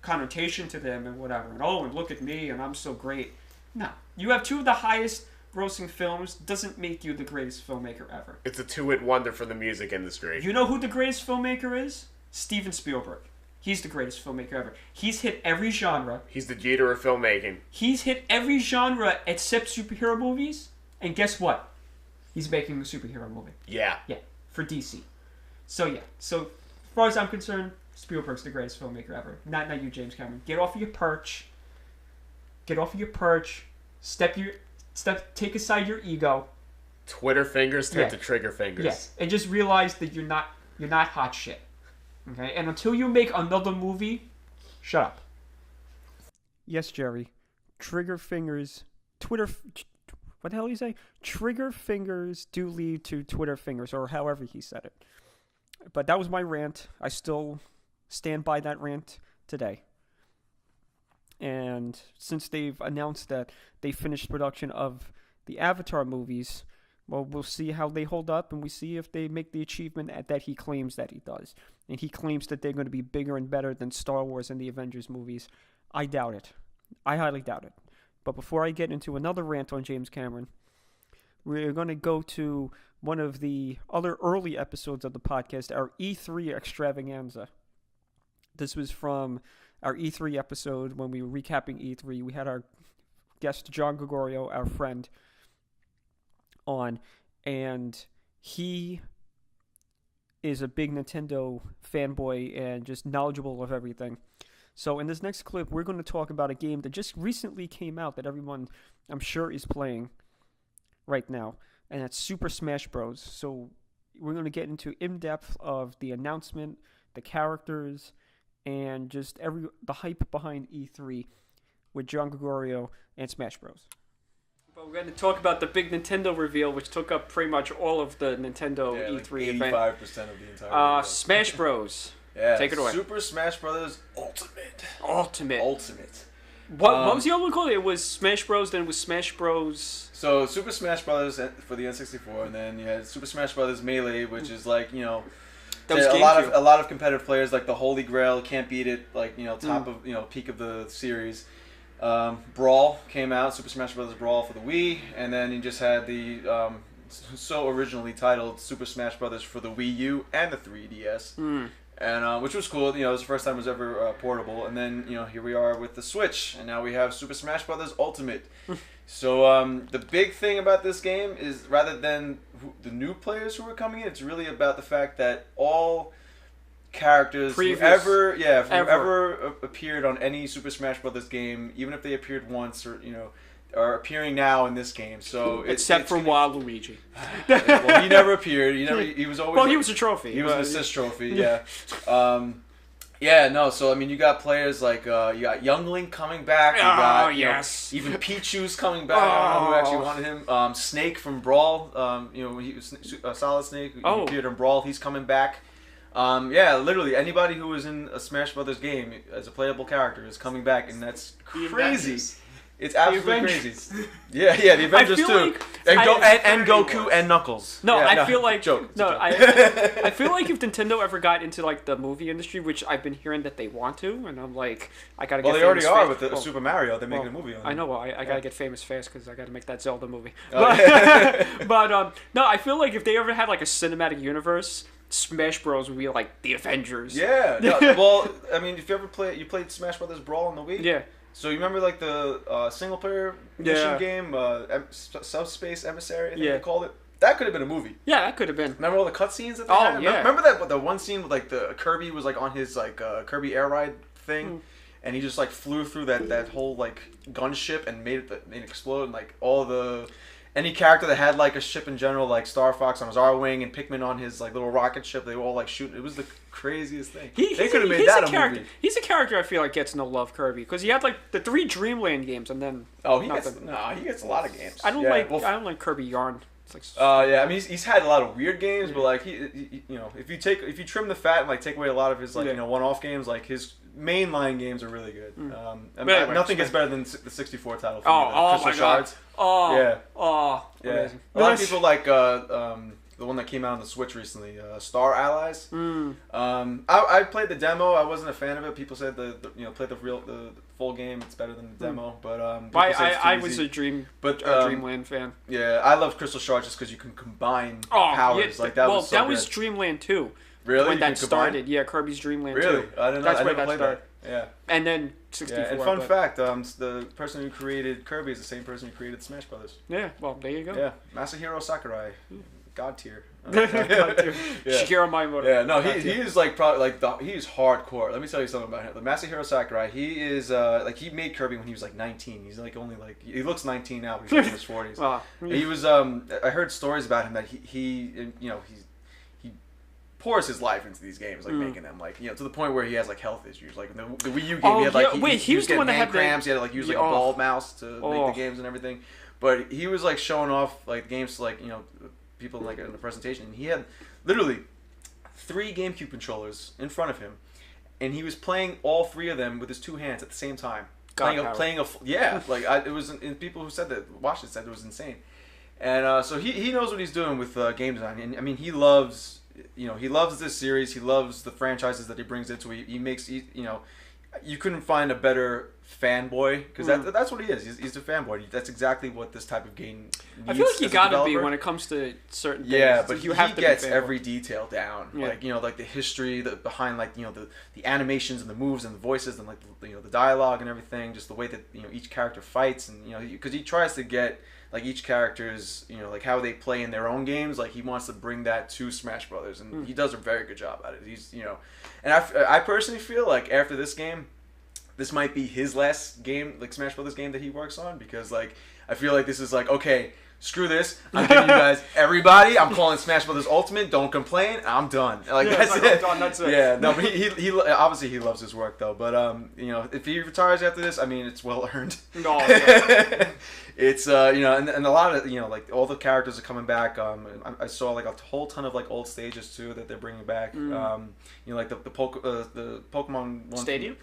connotation to them and whatever. And look at me, and I'm so great. No, you have 2 of the highest grossing films. Doesn't make you the greatest filmmaker ever. It's a 2-hit wonder for the music industry. You know who the greatest filmmaker is? Steven Spielberg. He's the greatest filmmaker ever. He's hit every genre. He's the Jeter of filmmaking. He's hit every genre except superhero movies. And guess what? He's making a superhero movie. Yeah. Yeah, for DC. So, yeah. So, as far as I'm concerned, Spielberg's the greatest filmmaker ever. Not you, James Cameron. Get off of your perch. Get off of your perch. Take aside your ego. Twitter fingers turn to trigger fingers. Yes. And just realize that you're not hot shit. Okay, and until you make another movie, shut up. Yes, Jerry. Trigger fingers. What the hell did he say? Trigger fingers do lead to Twitter fingers, or however he said it. But that was my rant. I still stand by that rant today. And since they've announced that they finished production of the Avatar movies, well, we'll see how they hold up, and we see if they make the achievement that he claims that he does. And he claims that they're going to be bigger and better than Star Wars and the Avengers movies. I doubt it. I highly doubt it. But before I get into another rant on James Cameron, we're going to go to one of the other early episodes of the podcast, our E3 extravaganza. This was from our E3 episode when we were recapping E3. We had our guest, John Gregorio, our friend, on, and he is a big Nintendo fanboy and just knowledgeable of everything. So in this next clip, we're going to talk about a game that just recently came out that everyone, I'm sure, is playing right now, and that's Super Smash Bros. So we're going to get into in-depth of the announcement, the characters, and just the hype behind E3 with John Gregorio and Smash Bros. But we're going to talk about the big Nintendo reveal, which took up pretty much all of the Nintendo E3 event. 85% of the entire event. Smash Bros. Yeah, take it away. Super Smash Bros. Ultimate. What was the other one called? It was Smash Bros. Then it was Smash Bros. So Super Smash Bros. For the N64, and then you had Super Smash Bros. Melee, which is like, That was a GameCube. lot of competitive players, like the Holy Grail, can't beat it. Like top of peak of the series. Brawl came out, Super Smash Bros. Brawl for the Wii, and then you just had the so originally titled Super Smash Bros. For the Wii U and the 3DS. And which was cool. It was the first time it was ever portable. And then here we are with the Switch, and now we have Super Smash Bros. Ultimate. So the big thing about this game is, rather than the new players who are coming in, it's really about the fact that all characters who ever appeared on any Super Smash Bros. Game, even if they appeared once or are appearing now in this game. So except for Waluigi. Well, he never appeared. He was always. Well, he was a trophy. He was an assist trophy. Yeah. So I mean, you got players like you got Young Link coming back. You got, yes. Even Pichu's coming back. I don't know who actually wanted him. Snake from Brawl. He was Solid Snake. He appeared in Brawl. He's coming back. Literally anybody who was in a Smash Brothers game as a playable character is coming back, and that's crazy. It's absolutely crazy. Yeah, the Avengers too. And Goku and Knuckles. No, yeah, I feel like joke. No, I feel like if Nintendo ever got into like the movie industry, which I've been hearing that they want to, and I'm like, I gotta get. Well, they already famous are fast. with the Super Mario. They're making a movie on it. I know. Well, I gotta get famous fast because I gotta make that Zelda movie. Okay. But no, I feel like if they ever had like a cinematic universe, Smash Bros would be like the Avengers. Yeah. No, well, I mean, if you ever played Smash Brothers Brawl on the Wii. Yeah. So you remember like the single player mission game, Subspace Emissary, I think they called it. That could have been a movie. Yeah, that could have been. Remember all the cutscenes that they had? Yeah. Remember that the one scene with like the Kirby was like on his like Kirby air ride thing, and he just like flew through that whole like gunship and made it explode, and like any character that had like a ship in general, like Star Fox on his R-Wing and Pikmin on his like little rocket ship, they were all like shooting. It was the craziest thing. They could have made that a movie. He's a character I feel like gets no love, Kirby, because he had like the 3 Dreamland games and then. He gets a lot of games. I don't like Kirby Yarn. It's like. I mean he's had a lot of weird games, but like he if you trim the fat and like take away a lot of his like one-off games, like his mainline games are really good. Nothing gets better than the 64 title. Crystal my Shards. God. Amazing. A lot of people like the one that came out on the Switch recently, Star Allies. I played the demo. I wasn't a fan of it. People said play the full game. It's better than the demo. But I was a Dreamland fan. Yeah, I love Crystal Shards just because you can combine powers. Yeah, that was Dreamland 2. Really? When that started, Kirby's Dreamland 2. Really? I didn't know. That's where that started. Yeah. And then 64. Yeah, and fun fact, the person who created Kirby is the same person who created Smash Brothers. Yeah, well, there you go. Yeah, Masahiro Sakurai, God tier. Shigeru Miyamoto. Yeah, no, he is like probably like he's hardcore. Let me tell you something about him. The Masahiro Sakurai, he is he made Kirby when he was like 19. He's like only like he looks 19 now, but he's like in his 40s. He was I heard stories about him that he pours his life into these games, like making them, like to the point where he has like health issues. Like in the Wii U game, he had like he was the one that had cramps. He had to like use like a ball mouse to make the games and everything. But he was like showing off like games to like people like in the presentation. And he had literally 3 GameCube controllers in front of him, and he was playing all 3 of them with his 2 hands at the same time. It was. And people who said that watched it said it was insane. And so he knows what he's doing with game design. And I mean he loves. He loves this series. He loves the franchises that he brings into it. He makes, you couldn't find a better fanboy because that's what he is. He's a fanboy. That's exactly what this type of game needs. I feel like you gotta be when it comes to certain things. Yeah, but you he gets every detail down. Yeah. Like like the history behind like the animations and the moves and the voices and like the dialogue and everything. Just the way that each character fights and because he tries to get like each character's like how they play in their own games. Like he wants to bring that to Smash Brothers, and he does a very good job at it. He's and I personally feel like after this game, this might be his last game, like Smash Brothers game that he works on, because like I feel like this is like, okay, screw this, I'm giving you guys everybody, I'm calling Smash Brothers Ultimate, don't complain, I'm done. Like that's it. That's it. Yeah, no, but he obviously he loves his work though. But if he retires after this, I mean it's well earned. No. It's and a lot of like all the characters are coming back. I saw like a whole ton of like old stages too that they're bringing back. Like the Pokemon one Stadium.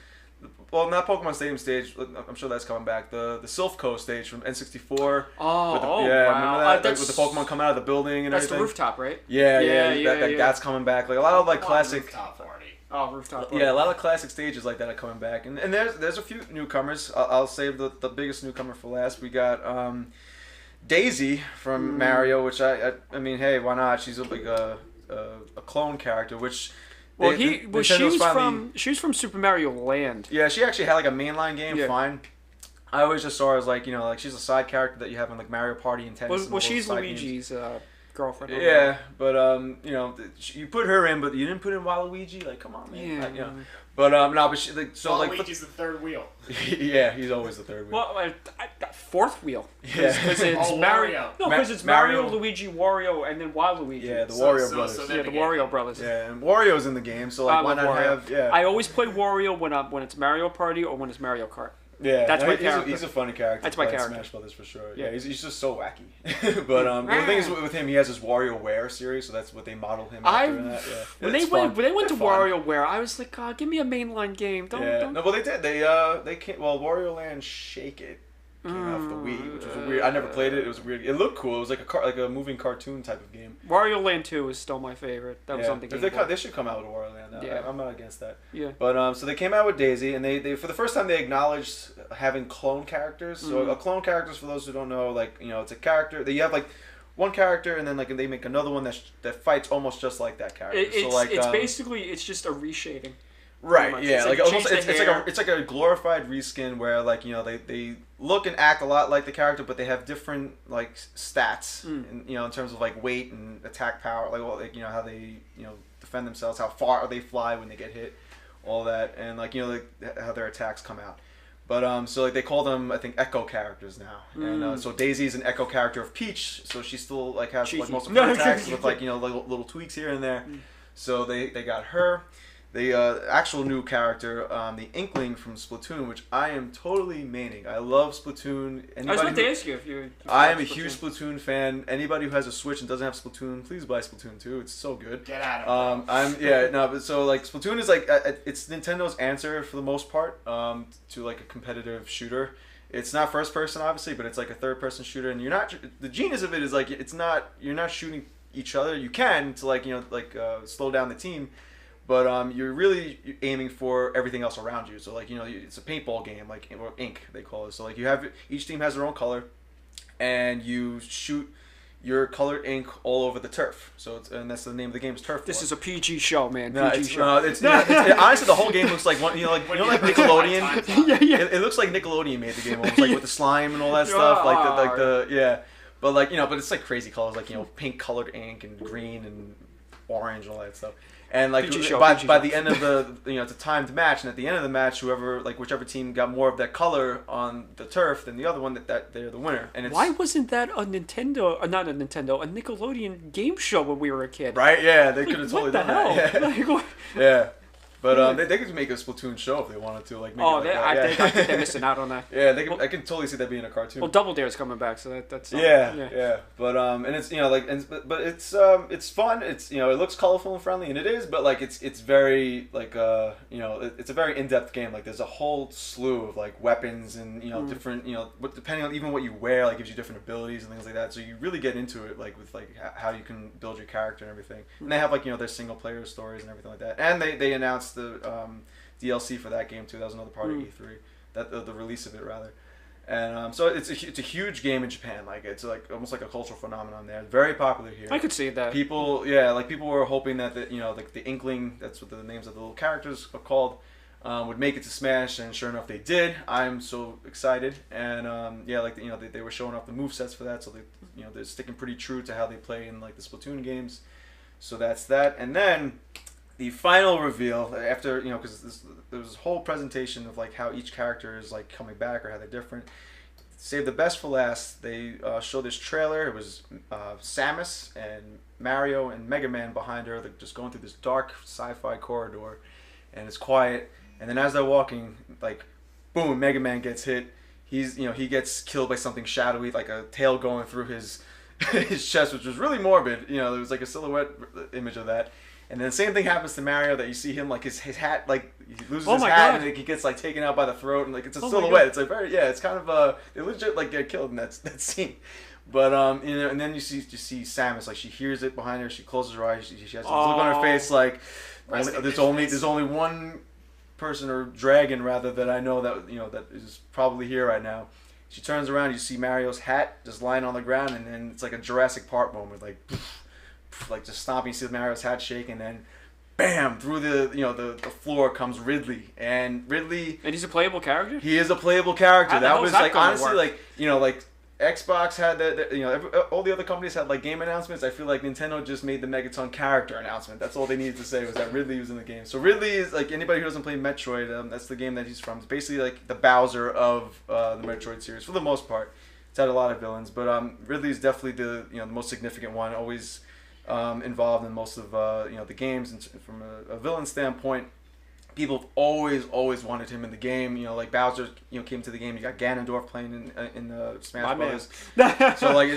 well, not Pokemon Stadium stage. I'm sure that's coming back. The Silph Co stage from N64. Oh, with the, wow. remember that? That's, with the Pokemon coming out of the building and that's everything. the rooftop, right? Yeah. That's coming back. Like a lot of like classic. Rooftop party. Oh, rooftop. Yeah, a lot of classic stages like that are coming back, and there's a few newcomers. I'll save the biggest newcomer for last. We got Daisy from Mario, which I mean, hey, why not? She's like a clone character, which. Well, she was from Super Mario Land. Yeah, she actually had like a mainline game. Yeah. Fine. I always just saw her as like like she's a side character that you have in like Mario Party and tennis. Well, she's Luigi's girlfriend. Yeah, but you put her in, but you didn't put in Waluigi. Like, come on, man. Yeah. Like, but no, but she, like, so like. Luigi's the third wheel. Yeah, he's always the third wheel. Well, fourth wheel. Yeah. Because it's Mario. No, because it's Mario, Luigi, Wario, and then Waluigi. Yeah, the Wario brothers. So Yeah, the Wario brothers. Yeah, and Wario's in the game, so like, why not Wario. have? Yeah. I always play Wario when it's Mario Party or when it's Mario Kart. Yeah, That's my he's character. He's a funny character. That's my playing character. Smash Brothers for sure. Yeah. Yeah, he's just so wacky. But the thing is with him, he has his WarioWare series, so that's what they model him after. In that. Yeah. When It's they went fun. to They're fun. WarioWare, I was like, give me a mainline game. Don't. No, well they did. They came. Well, Wario Land Shake It came out for the Wii, which was a weird. I never played it. It was weird. It looked cool. It was like a moving cartoon type of game. Wario Land 2 is still my favorite. That was on the Game Boy. They should come out with Wario Land. Yeah. I'm not against that. Yeah. But so they came out with Daisy, and they for the first time they acknowledged having clone characters. So a clone characters, for those who don't know, like it's a character that you have like one character, and then like they make another one that fights almost just like that character. It's basically it's just a reshading. Right. much. Yeah. It's Like like almost, change the hair. it's like a glorified reskin where like they look and act a lot like the character, but they have different like stats, in, in terms of like weight and attack power, like how they defend themselves, how far they fly when they get hit, all that, and like how their attacks come out. But so like they call them, I think, Echo characters now, and so Daisy's an Echo character of Peach, so she still like has like most of her attacks with like little tweaks here and there. So they got her. The actual new character, the Inkling from Splatoon, which I am totally maining. I love Splatoon. I was about to ask you if you. I am a huge Splatoon fan. Anybody who has a Switch and doesn't have Splatoon, please buy Splatoon 2. It's so good. Get out of but so like Splatoon is like it's Nintendo's answer for the most part to like a competitive shooter. It's not first person obviously, but it's like a third person shooter, and the genius of it is like you're not shooting each other. You can to slow down the team. But you're really aiming for everything else around you. So like it's a paintball game, like or ink they call it. So like each team has their own color, and you shoot your colored ink all over the turf. So and that's the name of the game is Turf. This is a PG show, man. No, PG show. Honestly, the whole game looks like like Nickelodeon. Yeah. It looks like Nickelodeon made the game, almost like with the slime and all that stuff, But but it's like crazy colors, like pink colored ink and green and orange and all that stuff. And like by the end of the it's a timed match, and at the end of the match, whichever team got more of that color on the turf than the other one, that they're the winner. And why wasn't that a Nintendo? Not a Nintendo, a Nickelodeon game show when we were a kid? Right? Yeah, they could have totally done that. Yeah. Yeah. But they could make a Splatoon show if they wanted to. Like, I think they're missing out on that. Yeah, I can totally see that being a cartoon. Well, Double Dare's coming back, so that's yeah. But and it's but it's fun. It's it looks colorful and friendly, and it is. But like it's very like it's a very in-depth game. Like there's a whole slew of like weapons and different depending on even what you wear, like gives you different abilities and things like that. So you really get into it like with like how you can build your character and everything. And they have like their single player stories and everything like that. And they announced the DLC for that game too. That was another part of E3. That the release of it rather. And so it's a huge game in Japan. Like it's like almost like a cultural phenomenon there. Very popular here. I could see that. People were hoping that the Inkling, that's what the names of the little characters are called, would make it to Smash, and sure enough they did. I'm so excited. And they were showing off the movesets for that, so they're sticking pretty true to how they play in like the Splatoon games. So that's that. And then the final reveal after because there was a whole presentation of like how each character is like coming back or how they're different. Save the best for last. They showed this trailer. It was Samus and Mario and Mega Man behind her. They're just going through this dark sci-fi corridor, and it's quiet. And then as they're walking, like, boom, Mega Man gets hit. He gets killed by something shadowy, like a tail going through his his chest, which was really morbid. There was like a silhouette image of that. And then the same thing happens to Mario, that you see him like his hat, like he loses Oh his my hat God. and he gets like taken out by the throat, and like it's a Oh my silhouette. God. It's like very it's kind of they legit like get killed in that scene. But and then you see Samus, like she hears it behind her, she closes her eyes, she has this look on her face like there's only one person or dragon rather that I know that that is probably here right now. She turns around, you see Mario's hat just lying on the ground, and then it's like a Jurassic Park moment, like just stomping, you see Mario's hat shake, and then bam, through the floor comes Ridley, and he's a playable character. he is a playable character. How the That hell was is that like gonna honestly work? like Xbox had all the other companies had like game announcements. I feel like Nintendo just made the Megaton character announcement. That's all they needed to say was that Ridley was in the game. So Ridley is like, anybody who doesn't play Metroid, that's the game that he's from. It's basically like the Bowser of the Metroid series for the most part. It's had a lot of villains, but Ridley is definitely the most significant one. Always involved in most of the games, and from a villain standpoint. People have always wanted him in the game. Like Bowser, came to the game. You got Ganondorf playing in Smash Bros. So like,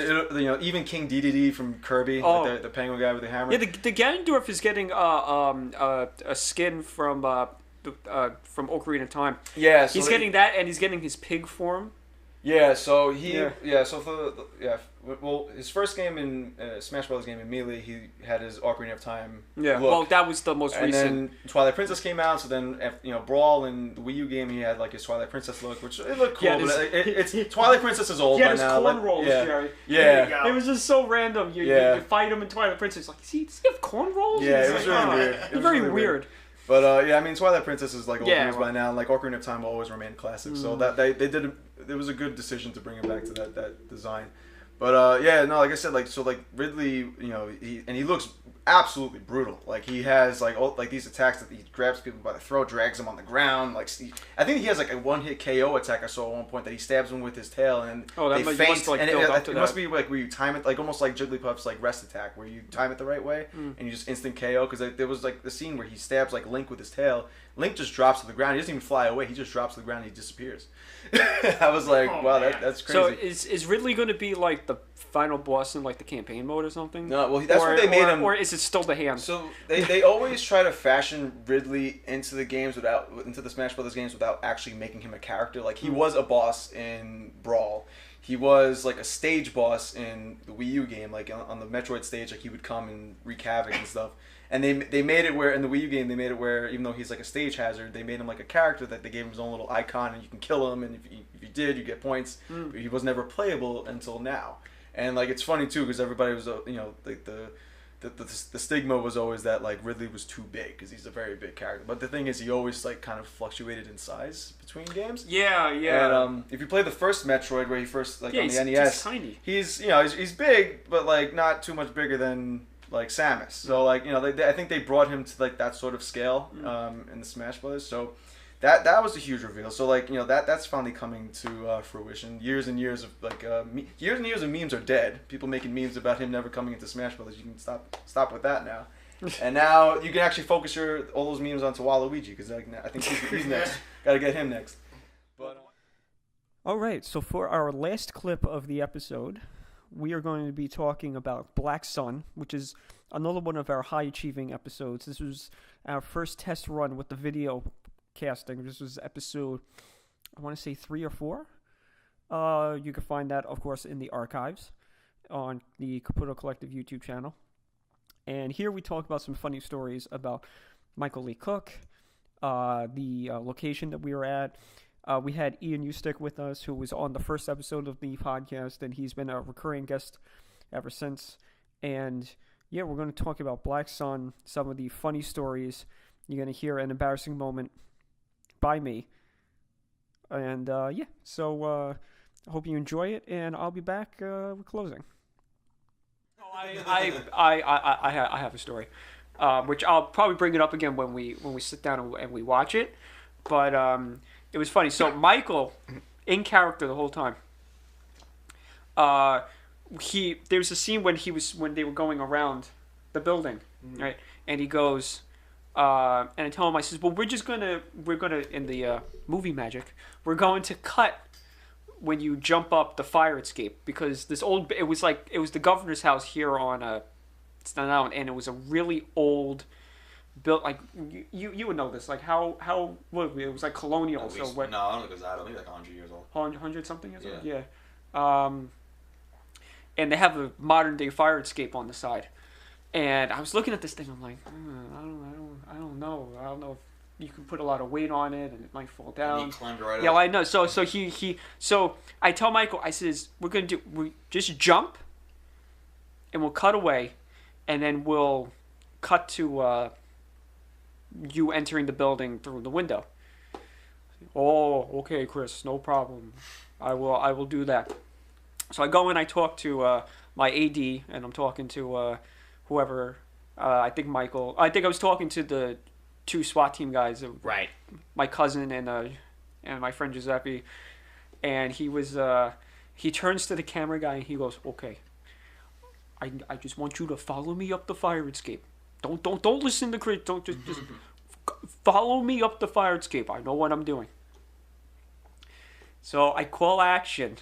even King Dedede from Kirby, like the penguin guy with the hammer. Yeah, the Ganondorf is getting a skin from Ocarina of Time. Yeah, so he's getting that, and he's getting his pig form. Yeah, so well, his first game in Smash Bros. Game in Melee, he had his Ocarina of Time Yeah, look. well, that was the most And recent. then Twilight Princess came out, so then Brawl and the Wii U game, he had like his Twilight Princess look, which it looked cool. Yeah, but it's Twilight Princess is old Yeah, by his now. cornrows, yeah, Jerry. There you yeah. go. It was just so random. You fight him in Twilight Princess. Like, does he have cornrows? Yeah, It's it was like, really weird. It's very weird. But I mean, Twilight Princess is like old Yeah, news well. by now. Like Ocarina of Time will always remain classic. So that it was a good decision to bring him back to that design. But like I said, Ridley, he looks absolutely brutal. Like he has like these attacks that he grabs people by the throat, drags them on the ground. Like I think he has like a one-hit KO attack I saw at one point that he stabs them with his tail, and that they must feint. like And build up to it that. must be like where you time it, like almost like Jigglypuff's like rest attack, where you time it the right way and you just instant KO. Because there was like the scene where he stabs like Link with his tail. Link just drops to the ground. He doesn't even fly away. He just drops to the ground and he disappears. I was like, wow, that's crazy. So is Ridley going to be like the final boss in like the campaign mode or something? No, well, that's what they made him. Or is it still the hand? So they always try to fashion Ridley into the Smash Brothers games without actually making him a character. Like he was a boss in Brawl. He was like a stage boss in the Wii U game, like on the Metroid stage. Like he would come and wreak havoc and stuff. And they made it where in the Wii U game they made it where even though he's like a stage hazard, they made him like a character that they gave him his own little icon, and you can kill him, and if you did, you get points. But he was never playable until now. And like it's funny too because everybody was like the stigma was always that like Ridley was too big because he's a very big character. But the thing is, he always like kind of fluctuated in size between games. Yeah. And if you play the first Metroid where he first like on the NES, he's tiny. He's big, but like not too much bigger than like Samus. So like I think they brought him to like that sort of scale in the Smash Brothers. So that was a huge reveal. So like that's finally coming to fruition. Years and years of memes are dead. People making memes about him never coming into Smash Brothers. You can stop with that now. And now you can actually focus all those memes onto Waluigi because I think he's next. Got to get him next. But All right, so for our last clip of the episode, we are going to be talking about Black Sun, which is another one of our high-achieving episodes. This was our first test run with the video casting. This was episode, I want to say 3 or 4. You can find that, of course, in the archives on the Caputo Collective YouTube channel. And here we talk about some funny stories about Michael Lee Cook, the location that we were at. We had Ian Eustick with us, who was on the first episode of the podcast, and he's been a recurring guest ever since. And yeah, we're going to talk about Black Sun, some of the funny stories. You're going to hear an embarrassing moment by me. And so I hope you enjoy it, and I'll be back with closing. I have a story, which I'll probably bring it up again when we sit down and we watch it. But it was funny. So Michael, in character the whole time. There's a scene when they were going around the building, right? And he goes, and I tell him, I says, well, we're gonna in the movie magic, we're going to cut when you jump up the fire escape, because it was the governor's house here on Staten Island, and it was a really old built like you would know this, like how what it was like colonial. At So least, what? no, I don't think it was that. I think like 100 years old. 100 something years old. Yeah. Yeah. And they have a modern day fire escape on the side. And I was looking at this thing. I'm like, I don't know. I don't know if you can put a lot of weight on it and it might fall down. And he climbed right up. Yeah, well, I know. So I tell Michael, I says we just jump, and we'll cut away, and then we'll cut to you entering the building through the window. Oh, okay, Chris, no problem. I will do that. So I go in, I talk to my AD, and I'm talking to whoever. I think Michael. I think I was talking to the 2 SWAT team guys. Right. My cousin and my friend Giuseppe, and he turns to the camera guy and he goes, "Okay, I just want you to follow me up the fire escape. Don't listen to Chris. Don't just follow me up the fire escape. I know what I'm doing." So I call action,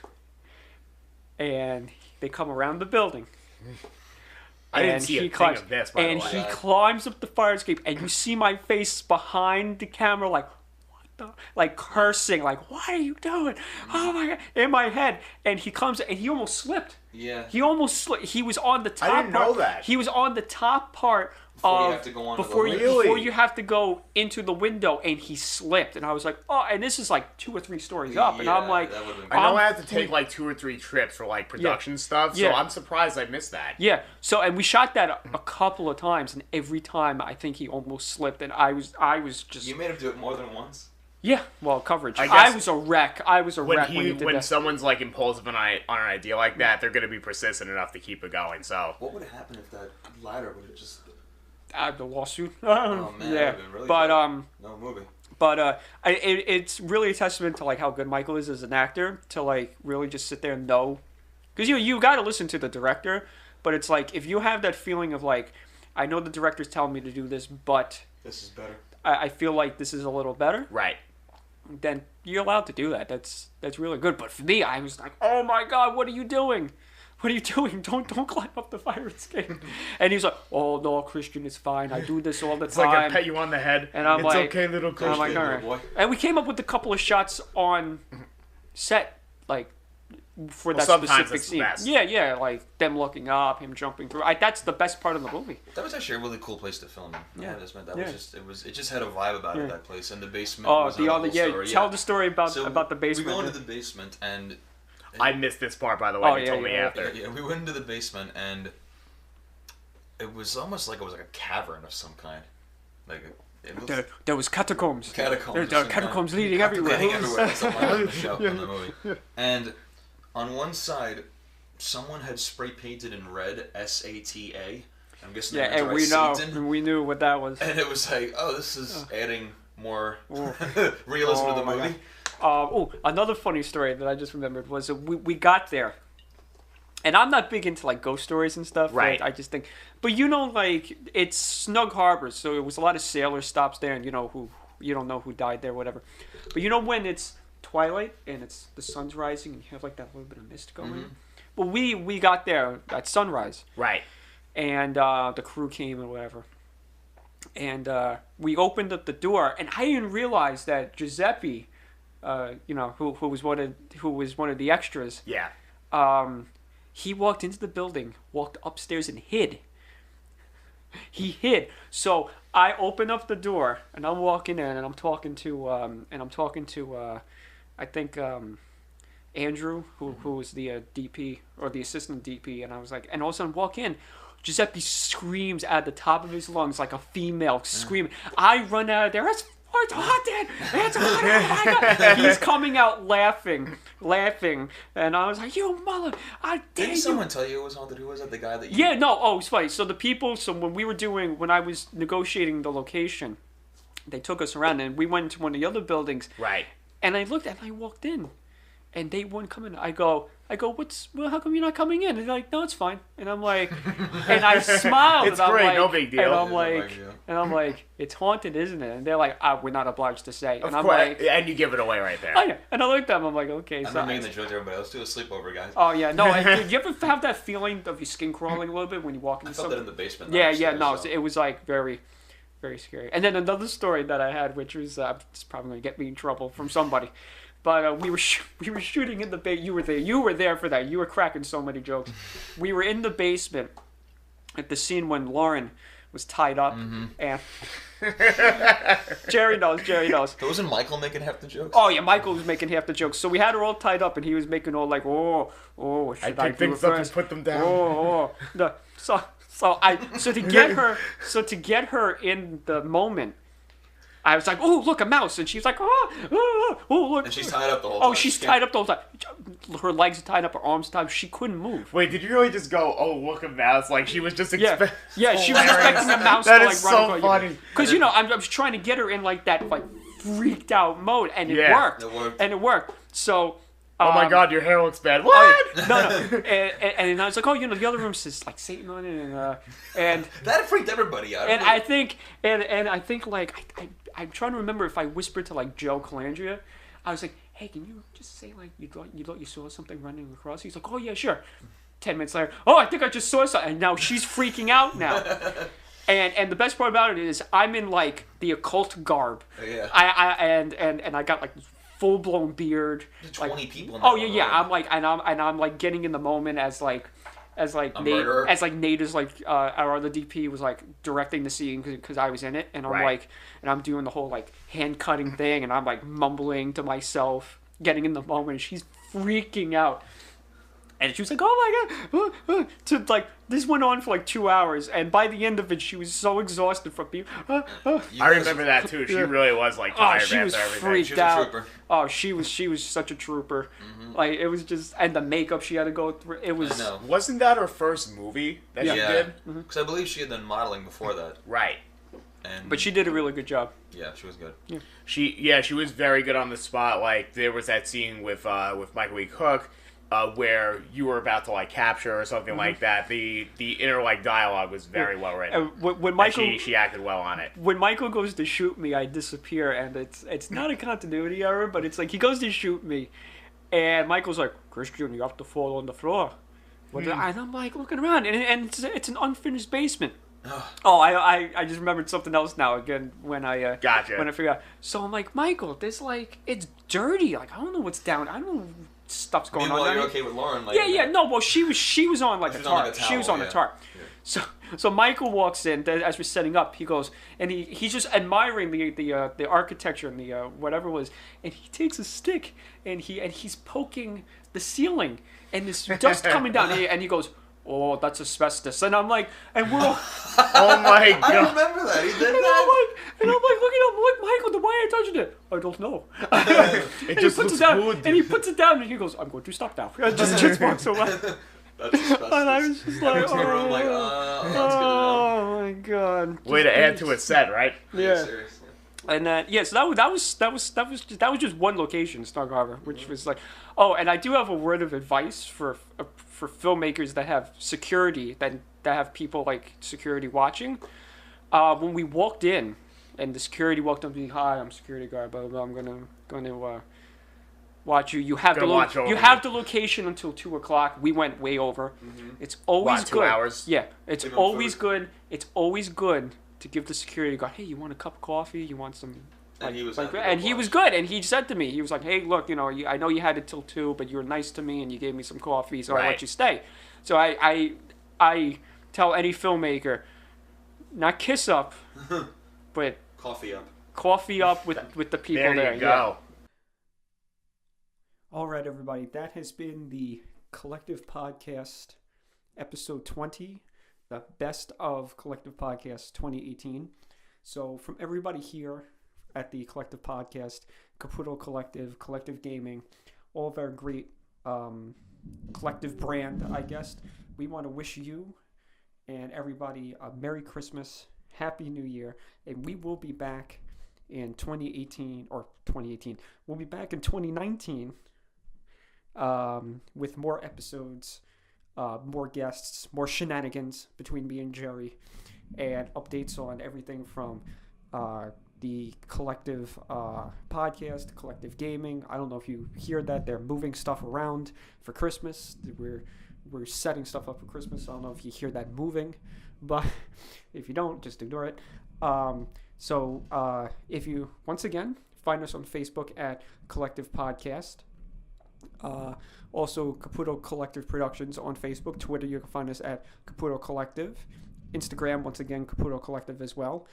and they come around the building. I didn't see a thing of this, by the way. And he climbs up the fire escape, and you see my face behind the camera, like, what the, like cursing, like, what are you doing? Oh my God, in my head. And he comes, and he almost slipped. Yeah. He almost slipped. He was on the top I didn't part. know that. He was on the top part Before you have to go onto the before window. you have to go into the window, and he slipped. And I was like, oh, and this is like 2 or 3 stories up. And I'm like, that would've been I know I I'm have to take like 2 or 3 trips for like production stuff, so Yeah. I'm surprised I missed that. yeah. So, and we shot that a couple of times, and every time I think he almost slipped, and I was just You made him do it more than once? yeah. Well, coverage. I I guess was a wreck. I was a When wreck when he did that. someone's like impulsive on an idea like that, they're gonna be persistent enough to keep it going. So What would have happened if that ladder would have just... The lawsuit. Oh, man, yeah. that would've been really But good. No movie. But it's really a testament to like how good Michael is as an actor to like really just sit there and know, because you got to listen to the director, but it's like if you have that feeling of like, I know the director's telling me to do this, but This is better. I feel like this is a little better, right. then you're allowed to do that. That's really good. But for me, I was like, oh my God, what are you doing? What are you doing? Don't climb up the fire escape. And he's like, oh no, Christian, it's fine. I do this all the It's time. like I pet you on the head. And I'm it's like, okay, little and I'm Christian. like, all right. boy. And we came up with a couple of shots on set, like for that sometimes specific that's the scene. best. Yeah, like them looking up, him jumping through. That's the best part of the movie. That was actually a really cool place to film in. Yeah. That Yeah. it just had a vibe about Yeah. it, that place. And the basement Oh, was the another other whole yeah. story. Tell the story about So the basement. We go into the basement and I missed this part, by the way. Oh, You yeah, told me yeah, after. yeah, we went into the basement and it was almost like it was like a cavern of some kind. Like it was There was catacombs. catacombs. There of were some catacombs kind. leading everywhere. Leading everywhere. That's the line on the show in the movie. And on one side, someone had spray painted in red SATA. I'm guessing Yeah, they meant and to we write know, Satan. and we knew what that was. And it was like, oh, this is adding more Oh. realism Oh to the my movie. Another funny story that I just remembered was that we got there, and I'm not big into like ghost stories and stuff. Right. I just think, but like it's Snug Harbor, so it was a lot of sailor stops there, and who you don't know who died there, whatever. But when it's twilight and it's the sun's rising and you have like that little bit of mist going. Mm-hmm. Well, we got there at sunrise, Right. and the crew came and whatever. And we opened up the door, and I didn't realize that Giuseppe, who was one of the extras, Yeah. he walked into the building, walked upstairs, and hid. He hid. So I open up the door, and I'm walking in, and I'm talking to I think Andrew, who was the DP or the assistant DP, and I was like, and all of a sudden walk in. Giuseppe screams at the top of his lungs like a female screaming. I run out of there. It's haunted. It's haunted. Oh my God. He's coming out laughing, and I was like, "You mother! I dare Didn't you!" someone tell you it was haunted? Who was that? The guy that you... Yeah, no. Oh, it's funny. So when I was negotiating the location, they took us around, and we went to one of the other buildings. Right. And I looked, and I walked in, and they wouldn't come in. I go, how come you're not coming in? And they're like, no, it's fine. And I'm like, and I smiled. It's and I'm great, like, no big deal. And I'm Yeah, no like, big deal. it's haunted, isn't it? And they're like, we're not obliged to say. Of And I'm course. like, And you give it away right there. oh yeah. And I looked at them. I'm like, okay. I'm So not making the joke to everybody. Let's do a sleepover, guys. oh yeah, no. Did you ever have that feeling of your skin crawling a little bit when you walk I into felt that something? in the basement. Yeah, not yeah. upstairs, No, so. it was like very, Very scary. And then another story that I had, which was it's probably going to get me in trouble from somebody, but we were shooting in the basement. You were there for that. You were cracking so many jokes. We were in the basement at the scene when Lauren was tied up, and Jerry knows. But wasn't Michael making half the jokes? Oh yeah, Michael was making half the jokes. So we had her all tied up, and he was making all like, should I pick do things it up and first? put them down. No. So to get her in the moment, I was like, oh look, a mouse, and she's like, oh look. And she's tied up the whole time. Oh, she's tied up the whole time. Her legs are tied up, her arms tied up. She couldn't move. Wait, did you really just go, oh, look, a mouse? Like, she was just expecting... Yeah, she was expecting a mouse That to is like run so across. funny. Because I was trying to get her in like that like freaked out mode, and it worked. It worked. So. Oh my God, your hair looks bad. What? No. And I was like, the other room says like Satan on it, and That freaked everybody out. and I think like I'm trying to remember if I whispered to like Joe Calandria. I was like, hey, can you just say like you thought you saw something running across? He's like, oh yeah, sure. 10 minutes later, oh, I think I just saw something. And now she's freaking out now. And the best part about it is I'm in like the occult garb. Yeah. And I got like full blown beard. 20 people. In Oh that yeah. room. I'm like getting in the moment as Nate is like our other DP was like directing the scene because I was in it, and I'm like, and I'm doing the whole like hand cutting thing, and I'm like mumbling to myself, getting in the moment. And she's freaking out, and she was like, "Oh my God!" To like this went on for like 2 hours, and by the end of it, she was so exhausted from being. I remember that too. She really was like tired she was after everything. freaked She was a out. trooper. Oh, she was such a trooper. Like it was just, and the makeup she had to go through. It was. I know. Wasn't that her first movie that she did? Because I believe she had done modeling before that. Right. And But she did a really good job. Yeah, she was good. She was very good on the spot. Like there was that scene with Michael E. Cook. Where you were about to like capture or something like that, the inner like dialogue was very well written. When Michael, she acted well on it. When Michael goes to shoot me, I disappear, and it's not a continuity error, but it's like he goes to shoot me, and Michael's like, Christian, you have to fall on the floor, and I'm like looking around, and it's an unfinished basement. I just remembered something else now again when I Gotcha. when I figured out. So I'm like, Michael, there's like it's dirty. Like I don't know what's down. I don't know. Stuff's going Meanwhile, on. you're okay with Lauren. Like, No, well, she was on like a was tarp. on like a She was towel, on a yeah. tarp. Yeah. So Michael walks in as we're setting up. He goes and he's just admiring the architecture and the whatever it was, and he takes a stick and he's poking the ceiling, and this dust coming down, and he goes, oh, that's asbestos, and I'm like, and we're all. Oh my God! I remember that. He did And that. I'm like, look at him, look, Michael, why are you touching it? I don't know. It just he puts looks it down, good. and he puts it down, and he goes, I'm going to stop now. Just walks away. That's asbestos. And I was just like, Everyone's in the room like, let's get it out. oh my God. Way to add to a set, right? Yeah. Seriously. And so that was just one location, Snug Harbor, which was like, oh, and I do have a word of advice for filmmakers that have security, that have people like security watching. When we walked in, and the security walked up to me, hi, I'm security guard, blah blah blah. I'm gonna watch you. You have the location until 2:00. We went way over. It's always What, 2 good. hours? Yeah, it's Give 'em always food. good. It's always good to give the security guard, hey, you want a cup of coffee? You want some? And he was like, happy to and he watch. was good. And he said to me, he was like, hey, look, I know you had it till 2, but you were nice to me and you gave me some coffee, so I let Right. you stay. So I tell any filmmaker, not kiss up, but Coffee up. coffee up with the people There there. you Yeah. go. All right, everybody. That has been the Collective Podcast, episode 20, the best of Collective Podcast 2018. So from everybody here at the Collective Podcast, Caputo Collective, Collective Gaming, all of our great collective brand, I guess, we want to wish you and everybody a Merry Christmas, Happy New Year, and we will be back in 2018. We'll be back in 2019 with more episodes, more guests, more shenanigans between me and Jerry, and updates on everything from the Collective podcast, Collective Gaming. I don't know if you hear that. They're moving stuff around for Christmas. We're setting stuff up for Christmas. I don't know if you hear that moving, but if you don't, just ignore it. If you, once again, find us on Facebook at Collective Podcast. Also, Caputo Collective Productions on Facebook. Twitter, you can find us at Caputo Collective. Instagram, once again, Caputo Collective as well.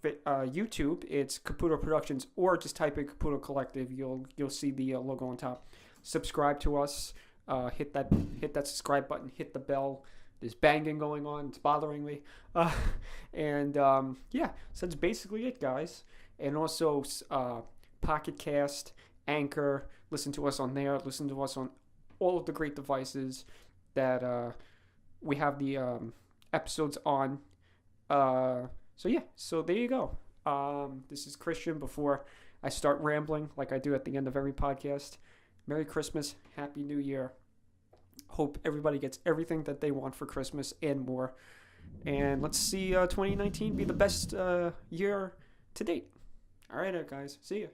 YouTube, it's Caputo Productions, or just type in Caputo Collective. You'll see the logo on top. Subscribe to us. Hit that subscribe button. Hit the bell. There's banging going on. It's bothering me. So that's basically it, guys. And also, Pocket Cast, Anchor. Listen to us on there. Listen to us on all of the great devices that we have the episodes on. So there you go. This is Christian. Before I start rambling like I do at the end of every podcast, Merry Christmas, Happy New Year. Hope everybody gets everything that they want for Christmas and more. And let's see 2019 be the best year to date. All right, guys. See ya.